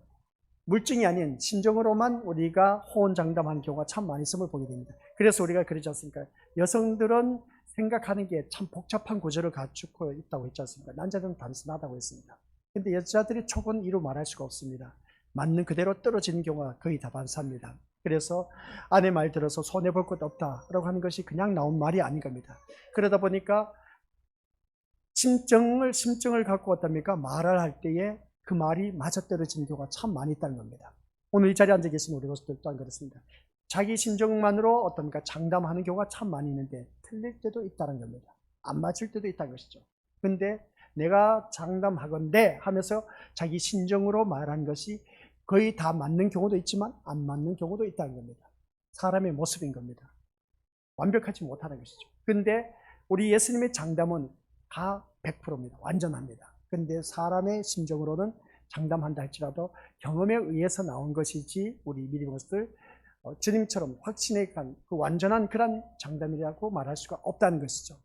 [SPEAKER 1] 물증이 아닌 심정으로만 우리가 호언 장담하는 경우가 참 많이 있음을 보게 됩니다. 그래서 우리가 그러지 않습니까? 여성들은 생각하는 게 참 복잡한 구조를 갖추고 있다고 했지 않습니까? 남자들은 단순하다고 했습니다. 근데 여자들이 촉은 이루 말할 수가 없습니다. 맞는 그대로 떨어지는 경우가 거의 다반사입니다. 그래서 아내 말 들어서 손해볼 것 없다라고 하는 것이 그냥 나온 말이 아닌 겁니다. 그러다 보니까 심정을 갖고 어떻습니까? 말을 할 때에 그 말이 맞아떨어지는 경우가 참 많이 있다는 겁니다. 오늘 이 자리에 앉아 계신 우리 것들 또한 그렇습니다. 자기 심정만으로 어떤가 장담하는 경우가 참 많이 있는데 틀릴 때도 있다는 겁니다. 안 맞을 때도 있다는 것이죠. 근데 내가 장담하건대 하면서 자기 심정으로 말한 것이 거의 다 맞는 경우도 있지만 안 맞는 경우도 있다는 겁니다. 사람의 모습인 겁니다. 완벽하지 못하는 것이죠. 근데 우리 예수님의 장담은 다 100%입니다. 완전합니다. 근데 사람의 심정으로는 장담한다 할지라도 경험에 의해서 나온 것이지 우리 믿음으로서 주님처럼 확신에 간 그 완전한 그런 장담이라고 말할 수가 없다는 것이죠.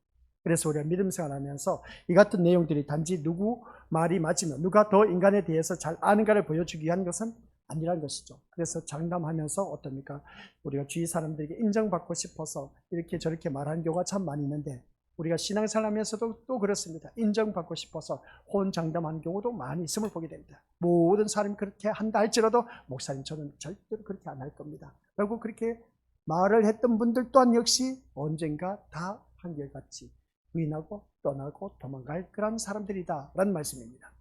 [SPEAKER 1] 그래서 우리가 믿음 생활하면서 이 같은 내용들이 단지 누구 말이 맞으면 누가 더 인간에 대해서 잘 아는가를 보여주기 위한 것은 아니라는 것이죠. 그래서 장담하면서 어떻습니까? 우리가 주위 사람들에게 인정받고 싶어서 이렇게 저렇게 말하는 경우가 참 많이 있는데 우리가 신앙생활하면서도 또 그렇습니다. 인정받고 싶어서 호언장담하는 경우도 많이 있음을 보게 됩니다. 모든 사람이 그렇게 한다 할지라도 목사님 저는 절대로 그렇게 안 할 겁니다. 결국 그렇게 말을 했던 분들 또한 역시 언젠가 다 한결같이 부인하고 떠나고 도망갈 그런 사람들이다 라는 말씀입니다.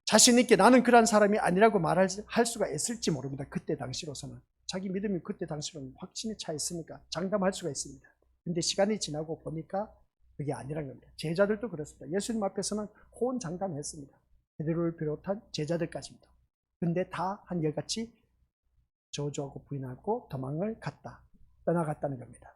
[SPEAKER 1] 자신 있게 나는 그런 사람이 아니라고 말할 수가 있을지 모릅니다. 그때 당시로서는. 자기 믿음이 그때 당시로는 확신에 차 있으니까 장담할 수가 있습니다. 근데 시간이 지나고 보니까 그게 아니라는 겁니다. 제자들도 그렇습니다. 예수님 앞에서는 호언 장담했습니다. 베드로를 비롯한 제자들까지입니다. 근데 다 한결같이 저주하고 부인하고 도망을 떠나갔다는 겁니다.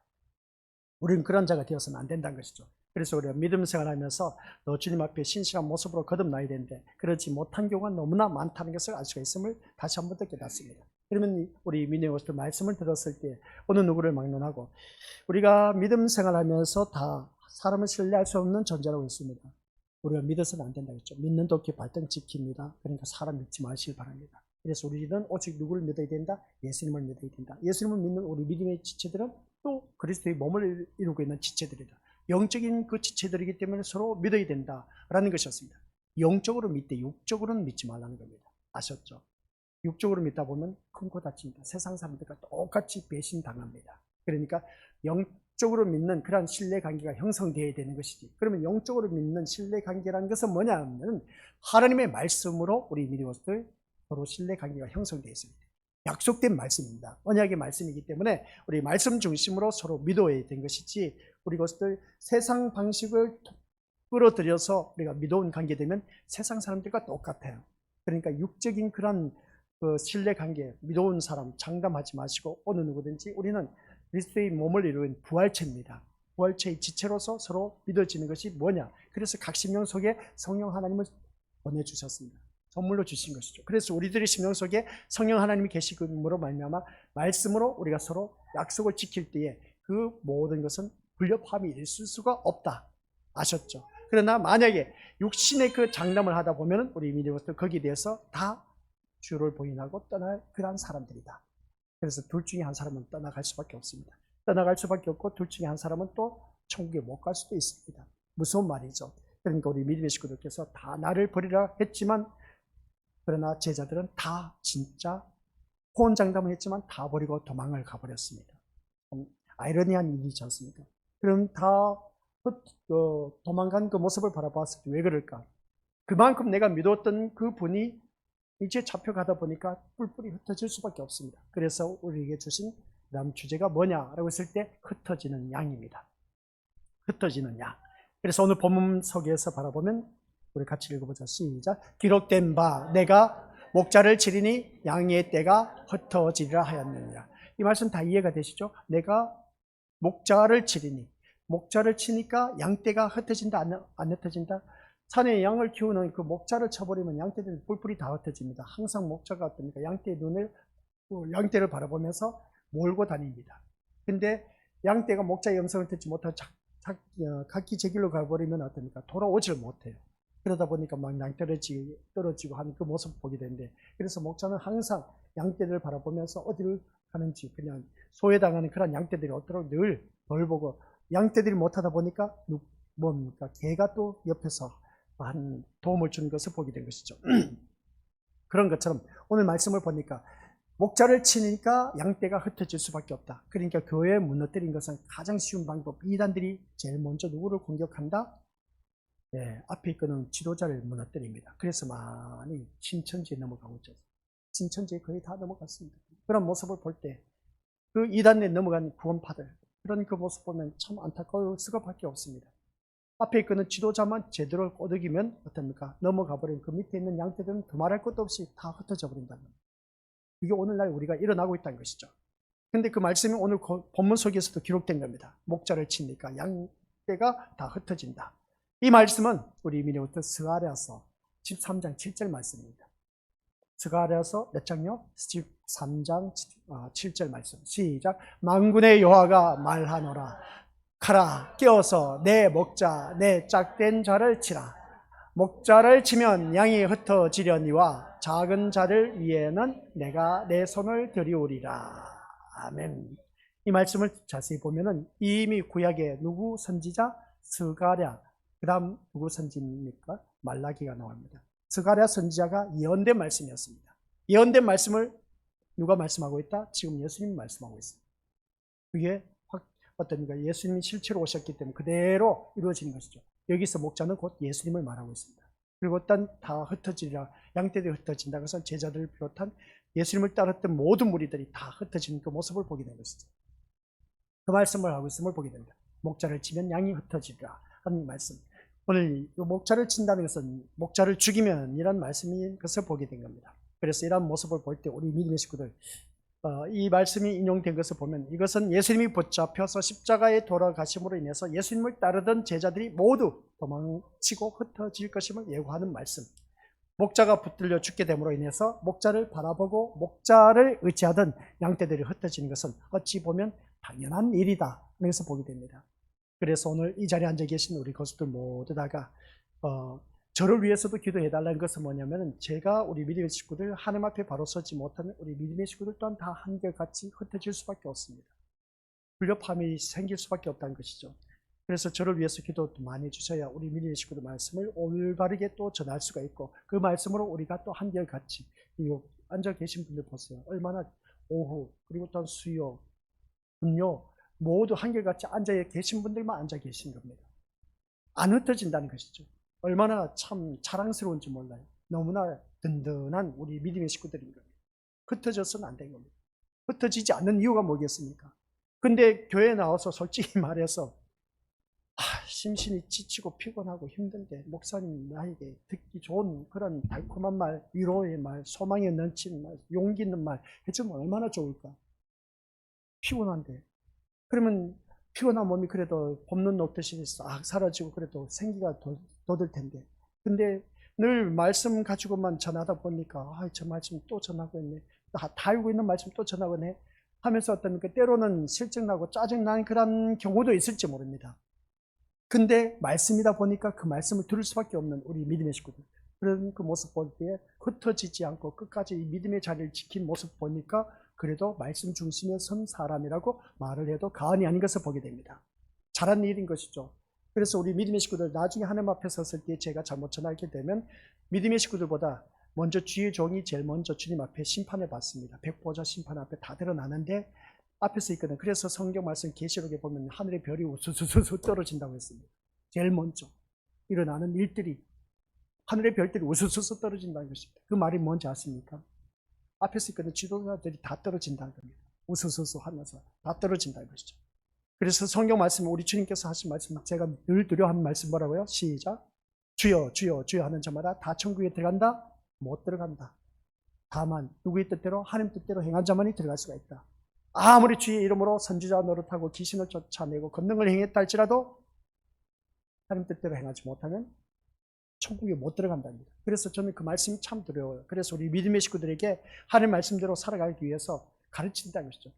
[SPEAKER 1] 우리는 그런 자가 되어서는 안 된다는 것이죠. 그래서 우리가 믿음 생활하면서 너 주님 앞에 신실한 모습으로 거듭나야 되는데 그렇지 못한 경우가 너무나 많다는 것을 알 수가 있음을 다시 한번 더 깨닫습니다. 그러면 우리 민혜고스도 말씀을 들었을 때 어느 누구를 막론하고 우리가 믿음 생활하면서 다 사람을 신뢰할 수 없는 존재라고 했습니다. 우리가 믿어서는 안 된다고 했죠. 믿는 도끼 발등 지킵니다. 그러니까 사람 믿지 마시길 바랍니다. 그래서 우리는 오직 누구를 믿어야 된다? 예수님을 믿어야 된다. 예수님을 믿는 우리 믿음의 지체들은 또 그리스도의 몸을 이루고 있는 지체들이다. 영적인 그 지체들이기 때문에 서로 믿어야 된다라는 것이었습니다. 영적으로 믿되 육적으로는 믿지 말라는 겁니다. 아셨죠? 육적으로 믿다 보면 큰 코 다칩니다. 세상 사람들과 똑같이 배신당합니다. 그러니까 영적으로 믿는 그런 신뢰관계가 형성되어야 되는 것이지. 그러면 영적으로 믿는 신뢰관계라는 것은 뭐냐면 하나님의 말씀으로 우리 믿음으로들 서로 신뢰관계가 형성되어 있습니다. 약속된 말씀입니다. 언약의 말씀이기 때문에 우리 말씀 중심으로 서로 믿어야 되는 것이지 우리 것들 세상 방식을 끌어들여서 우리가 믿어온 관계 되면 세상 사람들과 똑같아요. 그러니까 육적인 그런 그 신뢰관계, 믿어온 사람 장담하지 마시고 어느 누구든지 우리는 그리스도의 몸을 이루는 부활체입니다. 부활체의 지체로서 서로 믿어지는 것이 뭐냐? 그래서 각 심령 속에 성령 하나님을 보내주셨습니다. 선물로 주신 것이죠. 그래서 우리들의 심령 속에 성령 하나님이 계시므로 말미암아 말씀으로 우리가 서로 약속을 지킬 때에 그 모든 것은 불협화음이 있을 수가 없다. 아셨죠? 그러나 만약에 육신의 그 장담을 하다 보면 우리 믿음으로서 거기에 대해서 다 주를 부인하고 떠날 그러한 사람들이다. 그래서 둘 중에 한 사람은 떠나갈 수밖에 없습니다. 떠나갈 수밖에 없고 둘 중에 한 사람은 또 천국에 못 갈 수도 있습니다. 무서운 말이죠. 그러니까 우리 믿음의 식구들께서 다 나를 버리라 했지만 그러나 제자들은 다 진짜 호언장담을 했지만 다 버리고 도망을 가버렸습니다. 아이러니한 일이지 않습니까? 그럼 다 도망간 그 모습을 바라봤을 때 왜 그럴까? 그만큼 내가 믿었던 그 분이 이제 잡혀가다 보니까 뿔뿔이 흩어질 수밖에 없습니다. 그래서 우리에게 주신 다음 주제가 뭐냐라고 했을 때 흩어지는 양입니다. 흩어지는 양. 그래서 오늘 본문 속에서 바라보면 우리 같이 읽어보자. 시작. 기록된 바 내가 목자를 치리니 양의 떼가 흩어지리라 하였느니라. 이 말씀 다 이해가 되시죠? 내가 목자를 치리니, 목자를 치니까 양떼가 흩어진다 안 흩어진다? 산에 양을 키우는 그 목자를 쳐버리면 양떼들이 뿔뿔이 다 흩어집니다. 항상 목자가 어떻습니까? 양떼를 바라보면서 몰고 다닙니다. 근데 양떼가 목자의 음성을 듣지 못하고 각기 제 길로 가버리면 어떻습니까? 돌아오질 못해요. 그러다 보니까 막 떨어지고 하는 그 모습을 보게 되는데, 그래서 목자는 항상 양떼들을 바라보면서 어디를 가는지 그냥 소외당하는 그런 양떼들이 없도록 늘 돌보고, 양떼들이 못하다 보니까 뭡니까? 개가 또 옆에서 한 도움을 주는 것을 보게 된 것이죠. 그런 것처럼 오늘 말씀을 보니까 목자를 치니까 양떼가 흩어질 수밖에 없다. 그러니까 교회에 무너뜨린 것은 가장 쉬운 방법. 이단들이 제일 먼저 누구를 공격한다? 네, 앞에 있는 지도자를 무너뜨립니다. 그래서 많이 신천지에 넘어가고 있죠. 신천지에 거의 다 넘어갔습니다. 그런 모습을 볼 때 그 이단에 넘어간 구원파들, 그런 그 모습 보면 참 안타까울 수밖에 없습니다. 앞에 있는 지도자만 제대로 꼬드기면 어떻습니까? 넘어가 버린 그 밑에 있는 양떼들은 두말할 것도 없이 다 흩어져 버린다는 거예요. 이게 오늘날 우리가 일어나고 있다는 것이죠. 근데 그 말씀이 오늘 본문 속에서도 기록된 겁니다. 목자를 치니까 양떼가 다 흩어진다. 이 말씀은 우리 미네부터 스가랴서 13장 7절 말씀입니다. 스가랴서 몇 장요? 13장 7절 말씀. 시작. 만군의 여호와가 말하노라. 가라 깨어서 내 목자 내 짝된 자를 치라. 목자를 치면 양이 흩어지려니와 작은 자를 위에는 내가 내 손을 들이우리라. 아멘. 이 말씀을 자세히 보면은 이미 구약의 누구 선지자? 스가랴. 그 다음 누구 선지입니까? 말라기가 나옵니다. 스가랴 선지자가 예언된 말씀이었습니다. 예언된 말씀을 누가 말씀하고 있다? 지금 예수님이 말씀하고 있습니다. 그게 어떻습니까? 예수님이 실체로 오셨기 때문에 그대로 이루어지는 것이죠. 여기서 목자는 곧 예수님을 말하고 있습니다. 그리고 일단 다 흩어지리라. 양떼들이 흩어진다. 그래서 제자들을 비롯한 예수님을 따랐던 모든 무리들이 다 흩어지는 그 모습을 보게 된 것이죠. 그 말씀을 하고 있음을 보게 됩니다. 목자를 치면 양이 흩어지리라 하는 말씀. 오늘 이 목자를 친다는 것은 목자를 죽이면 이란 말씀인 것을 보게 된 겁니다. 그래서 이런 모습을 볼 때 우리 믿음의 식구들, 이 말씀이 인용된 것을 보면 이것은 예수님이 붙잡혀서 십자가에 돌아가심으로 인해서 예수님을 따르던 제자들이 모두 도망치고 흩어질 것임을 예고하는 말씀. 목자가 붙들려 죽게 됨으로 인해서 목자를 바라보고 목자를 의지하던 양떼들이 흩어지는 것은 어찌 보면 당연한 일이다. 그래서 보게 됩니다. 그래서 오늘 이 자리에 앉아 계신 우리 거수들 모두 다가 저를 위해서도 기도해달라는 것은 뭐냐면, 제가 우리 믿음의 식구들 하나님 앞에 바로 서지 못하는 우리 믿음의 식구들 또한 다 한결같이 흩어질 수밖에 없습니다. 불협화음이 생길 수밖에 없다는 것이죠. 그래서 저를 위해서 기도 많이 해주셔야 우리 믿음의 식구들 말씀을 올바르게 또 전할 수가 있고, 그 말씀으로 우리가 또 한결같이, 앉아 계신 분들 보세요. 얼마나 오후 그리고 또 수요, 금요 모두 한결같이 앉아 계신 분들만 앉아 계신 겁니다. 안 흩어진다는 것이죠. 얼마나 참 자랑스러운지 몰라요. 너무나 든든한 우리 믿음의 식구들인 겁니다. 흩어져서는 안 된 겁니다. 흩어지지 않는 이유가 뭐겠습니까? 근데 교회에 나와서 솔직히 말해서 심신이 지치고 피곤하고 힘든데 목사님 나에게 듣기 좋은 그런 달콤한 말, 위로의 말, 소망에 넘치는 말, 용기 있는 말 해주면 얼마나 좋을까? 피곤한데. 그러면 피곤한 몸이 그래도 봄눈 녹듯이 싹 사라지고 그래도 생기가 돋을 텐데. 근데 늘 말씀 가지고만 전하다 보니까 저 말씀 또 전하고 있네. 다 알고 있는 말씀 또 전하고 있네. 하면서 어떤 때로는 실증나고 짜증나는 그런 경우도 있을지 모릅니다. 근데 말씀이다 보니까 그 말씀을 들을 수밖에 없는 우리 믿음의 식구들. 그런 그 모습 볼 때에 흩어지지 않고 끝까지 이 믿음의 자리를 지킨 모습 보니까 그래도 말씀 중심에 선 사람이라고 말을 해도 과언이 아닌 것을 보게 됩니다. 잘한 일인 것이죠. 그래서 우리 믿음의 식구들 나중에 하나님 앞에 섰을 때 제가 잘못 전하게 되면 믿음의 식구들보다 먼저 주의 종이 제일 먼저 주님 앞에 심판을 받습니다. 백보자 심판 앞에 다 드러나는데 앞에 서 있거든요. 그래서 성경 말씀 계시록에 보면 하늘의 별이 우수수수 떨어진다고 했습니다. 제일 먼저 일어나는 일들이 하늘의 별들이 우수수수 떨어진다는 것입니다. 그 말이 뭔지 아십니까? 앞에 서 있거든요. 지도자들이 다 떨어진다는 겁니다. 우수수수 하면서 다 떨어진다는 것이죠. 그래서 성경 말씀 우리 주님께서 하신 말씀 제가 늘 두려워하는 말씀 뭐라고요? 시작. 주여 주여 주여 하는 자마다 다 천국에 들어간다? 못 들어간다. 다만 누구의 뜻대로 하나님 뜻대로 행한 자만이 들어갈 수가 있다. 아무리 주의 이름으로 선지자 노릇하고 귀신을 쫓아내고 권능을 행했다 할지라도 하나님 뜻대로 행하지 못하면 천국에 못 들어간답니다. 그래서 저는 그 말씀이 참 두려워요. 그래서 우리 믿음의 식구들에게 하나님 말씀대로 살아가기 위해서 가르친다는 것이죠.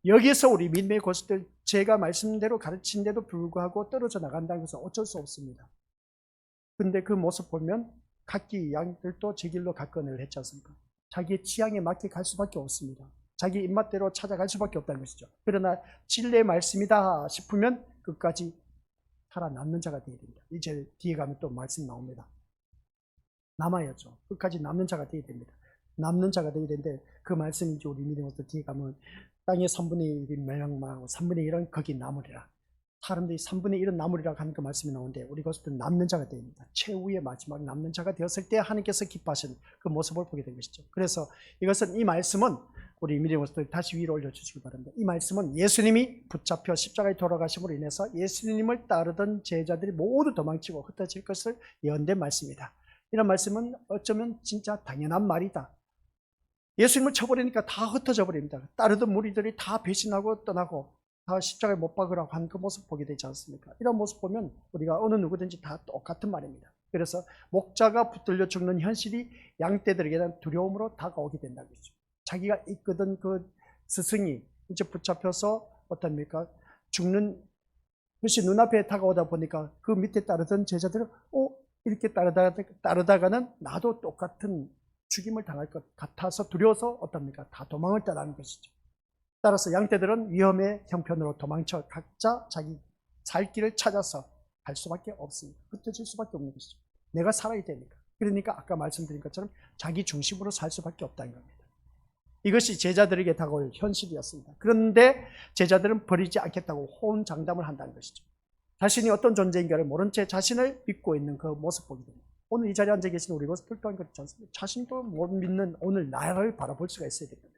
[SPEAKER 1] 여기에서 우리 믿음의 고수들 제가 말씀대로 가르친데도 불구하고 떨어져 나간다는 것은 어쩔 수 없습니다. 근데 그 모습 보면 각기 양들도 제 길로 갔거늘 했지 않습니까? 자기의 취향에 맞게 갈 수밖에 없습니다. 자기 입맛대로 찾아갈 수밖에 없다는 것이죠. 그러나 진리의 말씀이다 싶으면 끝까지 살아남는 자가 되어야 됩니다. 이제 뒤에 가면 또 말씀 나옵니다. 남아야죠. 끝까지 남는 자가 되어야 됩니다. 남는 자가 되어야 되는데 그 말씀이 이제 우리 믿음으로서 뒤에 가면 땅의 3분의 1이 멸망하고 3분의 1은 거기 남으리라. 사람들이 3분의 1은 남으리라고 하는 그 말씀이 나오는데 우리 것은 남는 자가 됩니다. 최후의 마지막 남는 자가 되었을 때 하나님께서 기뻐하시는 그 모습을 보게 된 것이죠. 그래서 이것은 이 말씀은 우리 믿음으로서 다시 위로 올려주시기 바랍니다. 이 말씀은 예수님이 붙잡혀 십자가에 돌아가심으로 인해서 예수님을 따르던 제자들이 모두 도망치고 흩어질 것을 예언된 말씀이다. 이런 말씀은 어쩌면 진짜 당연한 말이다. 예수님을 쳐버리니까 다 흩어져 버립니다. 따르던 무리들이 다 배신하고 떠나고 다 십자가에 못 박으라고 한 그 모습 보게 되지 않습니까? 이런 모습 보면 우리가 어느 누구든지 다 똑같은 말입니다. 그래서 목자가 붙들려 죽는 현실이 양떼들에게 대한 두려움으로 다가오게 된다는 거죠. 자기가 이끄던 그 스승이 이제 붙잡혀서 어떻습니까? 죽는 것이 눈앞에 다가오다 보니까 그 밑에 따르던 제자들은 이렇게 따르다가는 나도 똑같은 죽임을 당할 것 같아서 두려워서 어떻습니까? 다 도망을 떠나는 것이죠. 따라서 양떼들은 위험의 형편으로 도망쳐 각자 자기 살 길을 찾아서 갈 수밖에 없습니다. 흩어질 수밖에 없는 것이죠. 내가 살아야 되니까. 그러니까 아까 말씀드린 것처럼 자기 중심으로 살 수밖에 없다는 겁니다. 이것이 제자들에게 다가올 현실이었습니다. 그런데 제자들은 버리지 않겠다고 호언장담을 한다는 것이죠. 자신이 어떤 존재인가를 모른 채 자신을 믿고 있는 그 모습 보게 됩니다. 오늘 이 자리에 앉아 계신 우리 모습 또한 그렇지 않습니까? 자신도 못 믿는 오늘 나를 바라볼 수가 있어야 됩니다.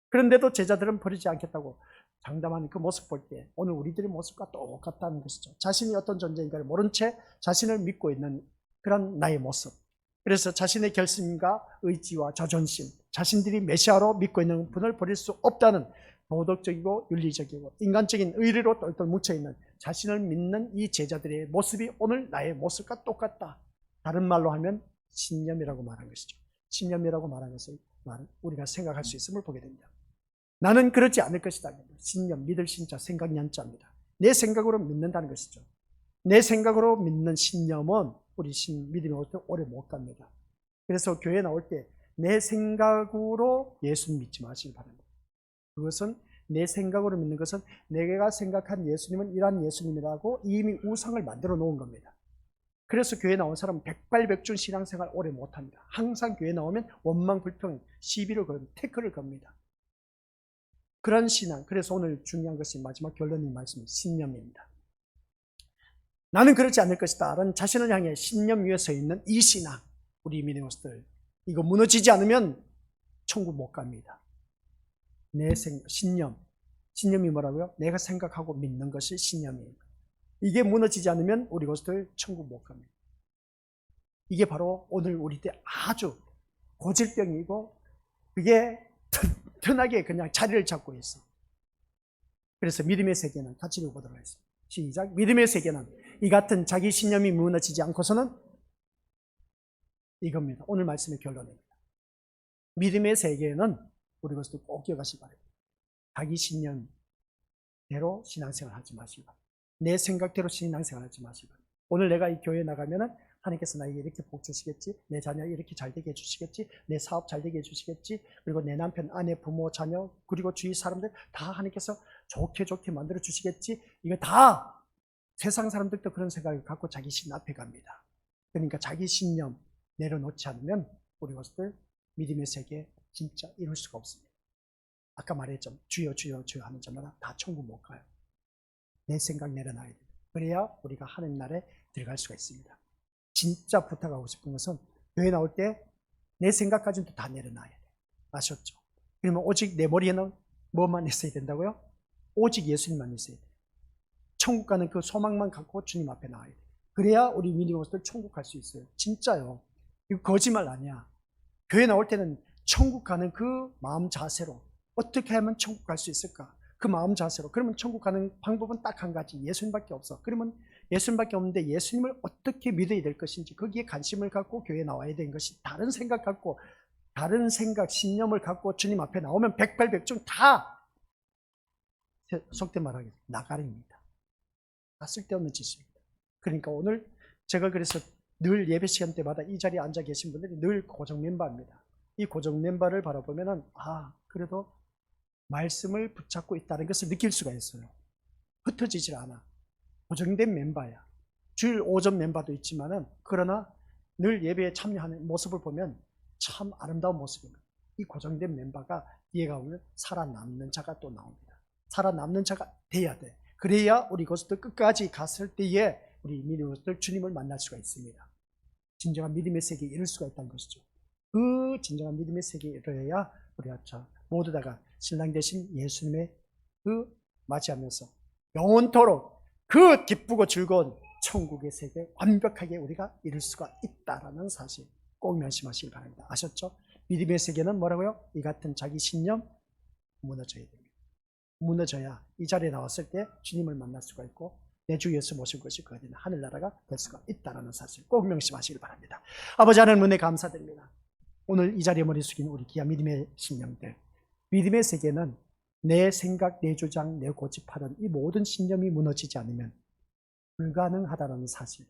[SPEAKER 1] 그런데도 제자들은 버리지 않겠다고 장담하는 그 모습 볼 때 오늘 우리들의 모습과 똑같다는 것이죠. 자신이 어떤 존재인가를 모른 채 자신을 믿고 있는 그런 나의 모습. 그래서 자신의 결심과 의지와 자존심, 자신들이 메시아로 믿고 있는 분을 버릴 수 없다는 도덕적이고 윤리적이고 인간적인 의리로 똘똘 뭉쳐있는 자신을 믿는 이 제자들의 모습이 오늘 나의 모습과 똑같다. 다른 말로 하면 신념이라고 말한 것이죠. 신념이라고 말한 것을 우리가 생각할 수 있음을 보게 됩니다. 나는 그렇지 않을 것이다. 신념, 믿을 신자, 생각 연자입니다. 내 생각으로 믿는다는 것이죠. 내 생각으로 믿는 신념은 우리 믿음이 올 때 오래 못 갑니다. 그래서 교회 나올 때 내 생각으로 예수님 믿지 마시기 바랍니다. 그것은 내 생각으로 믿는 것은 내가 생각한 예수님은 이러한 예수님이라고 이미 우상을 만들어 놓은 겁니다. 그래서 교회 나온 사람은 백발백중 신앙생활 오래 못합니다. 항상 교회 나오면 원망불평, 시비를 걸고 태클을 겁니다. 그런 신앙, 그래서 오늘 중요한 것이 마지막 결론인 말씀은 신념입니다. 나는 그렇지 않을 것이다 라는 자신을 향해 신념 위에 서 있는 이 신앙, 우리 믿음으로들 이거 무너지지 않으면 천국 못 갑니다. 내 신념, 신념이 뭐라고요? 내가 생각하고 믿는 것이 신념이에요. 이게 무너지지 않으면 우리 것들 천국 못 갑니다. 이게 바로 오늘 우리 때 아주 고질병이고 그게 튼튼하게 그냥 자리를 잡고 있어. 그래서 믿음의 세계는 같이 읽어보도록 하겠습니다. 시작. 믿음의 세계는 이 같은 자기 신념이 무너지지 않고서는 이겁니다. 오늘 말씀의 결론입니다. 믿음의 세계는 우리 것들 꼭 기억하시기 바랍니다. 자기 신념대로 신앙생활 하지 마시기 바랍니다. 내 생각대로 신앙생활 하지 마시기 바랍니다. 오늘 내가 이 교회에 나가면은 하나님께서 나에게 이렇게 복 주시겠지, 내 자녀 이렇게 잘 되게 해주시겠지, 내 사업 잘 되게 해주시겠지, 그리고 내 남편, 아내, 부모, 자녀, 그리고 주위 사람들 다 하나님께서 좋게 만들어 주시겠지. 이거 다 세상 사람들도 그런 생각을 갖고 자기 신 앞에 갑니다. 그러니까 자기 신념 내려놓지 않으면 우리 것들 믿음의 세계 진짜 이룰 수가 없습니다. 아까 말했죠. 주여 주여 주여 하는 자마다 다 천국 못 가요. 내 생각 내려놔야 돼요. 그래야 우리가 하는 날에 들어갈 수가 있습니다. 진짜 부탁하고 싶은 것은 교회 나올 때 내 생각까지도 다 내려놔야 돼요. 아셨죠? 그러면 오직 내 머리에는 뭐만 있어야 된다고요? 오직 예수님만 있어야 돼요. 천국 가는 그 소망만 갖고 주님 앞에 나와야 돼요. 그래야 우리 믿음으로서 천국 갈 수 있어요. 진짜요. 이거 거짓말 아니야. 교회 나올 때는 천국 가는 그 마음 자세로 어떻게 하면 천국 갈 수 있을까? 그 마음 자세로. 그러면 천국 가는 방법은 딱 한 가지. 예수님밖에 없어. 그러면 예수님밖에 없는데 예수님을 어떻게 믿어야 될 것인지 거기에 관심을 갖고 교회에 나와야 되는 것이 다른 생각 갖고 다른 생각, 신념을 갖고 주님 앞에 나오면 백발백중 다 속된 말하기 나가립니다. 다 쓸데없는 짓입니다. 그러니까 오늘 제가 그래서 늘 예배 시간 때마다 이 자리에 앉아 계신 분들이 늘 고정 멤버입니다. 이 고정 멤버를 바라보면은 그래도 말씀을 붙잡고 있다는 것을 느낄 수가 있어요. 흩어지질 않아. 고정된 멤버야. 주일 오전 멤버도 있지만은 그러나 늘 예배에 참여하는 모습을 보면 참 아름다운 모습입니다. 이 고정된 멤버가 뒤에가 오면 살아남는 자가 또 나옵니다. 살아남는 자가 돼야 돼. 그래야 우리 것들 끝까지 갔을 때에 우리 믿음의 것들 주님을 만날 수가 있습니다. 진정한 믿음의 세계에 이룰 수가 있다는 것이죠. 그 진정한 믿음의 세계에 이르러야 우리 모두 다가 신랑 되신 예수님의 그 맞이하면서 영원토록 그 기쁘고 즐거운 천국의 세계에 완벽하게 우리가 이룰 수가 있다라는 사실 꼭 명심하시기 바랍니다. 아셨죠? 믿음의 세계는 뭐라고요? 이 같은 자기 신념 무너져야 됩니다. 무너져야 이 자리에 나왔을 때 주님을 만날 수가 있고 내 주 예수 모실 것이 그 어디나 하늘나라가 될 수가 있다는 사실 꼭 명심하시기 바랍니다. 아버지 하나님 은혜 감사드립니다. 오늘 이 자리에 머리 숙인 우리 귀한 믿음의 신령들, 믿음의 세계는 내 생각, 내 주장, 내 고집하는 이 모든 신념이 무너지지 않으면 불가능하다는 사실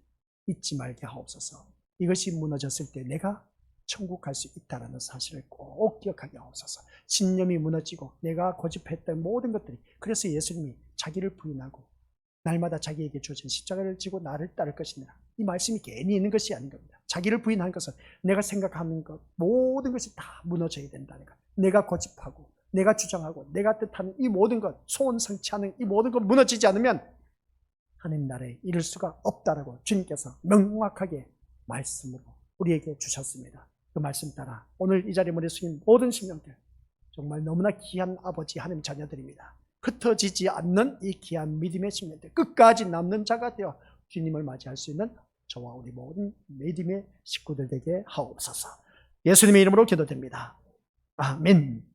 [SPEAKER 1] 잊지 말게 하옵소서. 이것이 무너졌을 때 내가 천국 갈 수 있다는 사실을 꼭 기억하게 하옵소서. 신념이 무너지고 내가 고집했던 모든 것들이, 그래서 예수님이 자기를 부인하고 날마다 자기에게 주어진 십자가를 지고 나를 따를 것이니라. 이 말씀이 괜히 있는 것이 아닌 겁니다. 자기를 부인한 것은 내가 생각하는 것 모든 것이 다 무너져야 된다는 것. 내가 고집하고 내가 주장하고 내가 뜻하는 이 모든 것, 소원 성취하는 이 모든 것 무너지지 않으면 하나님 나라에 이를 수가 없다라고 주님께서 명확하게 말씀으로 우리에게 주셨습니다. 그 말씀 따라 오늘 이 자리에 머리 숙인 모든 신령들, 정말 너무나 귀한 아버지 하나님 자녀들입니다. 흩어지지 않는 이 귀한 믿음의 신령들, 끝까지 남는 자가 되어 주님을 맞이할 수 있는 저와 우리 모든 믿음의 식구들 되게 하옵소서. 예수님의 이름으로 기도드립니다. 아멘.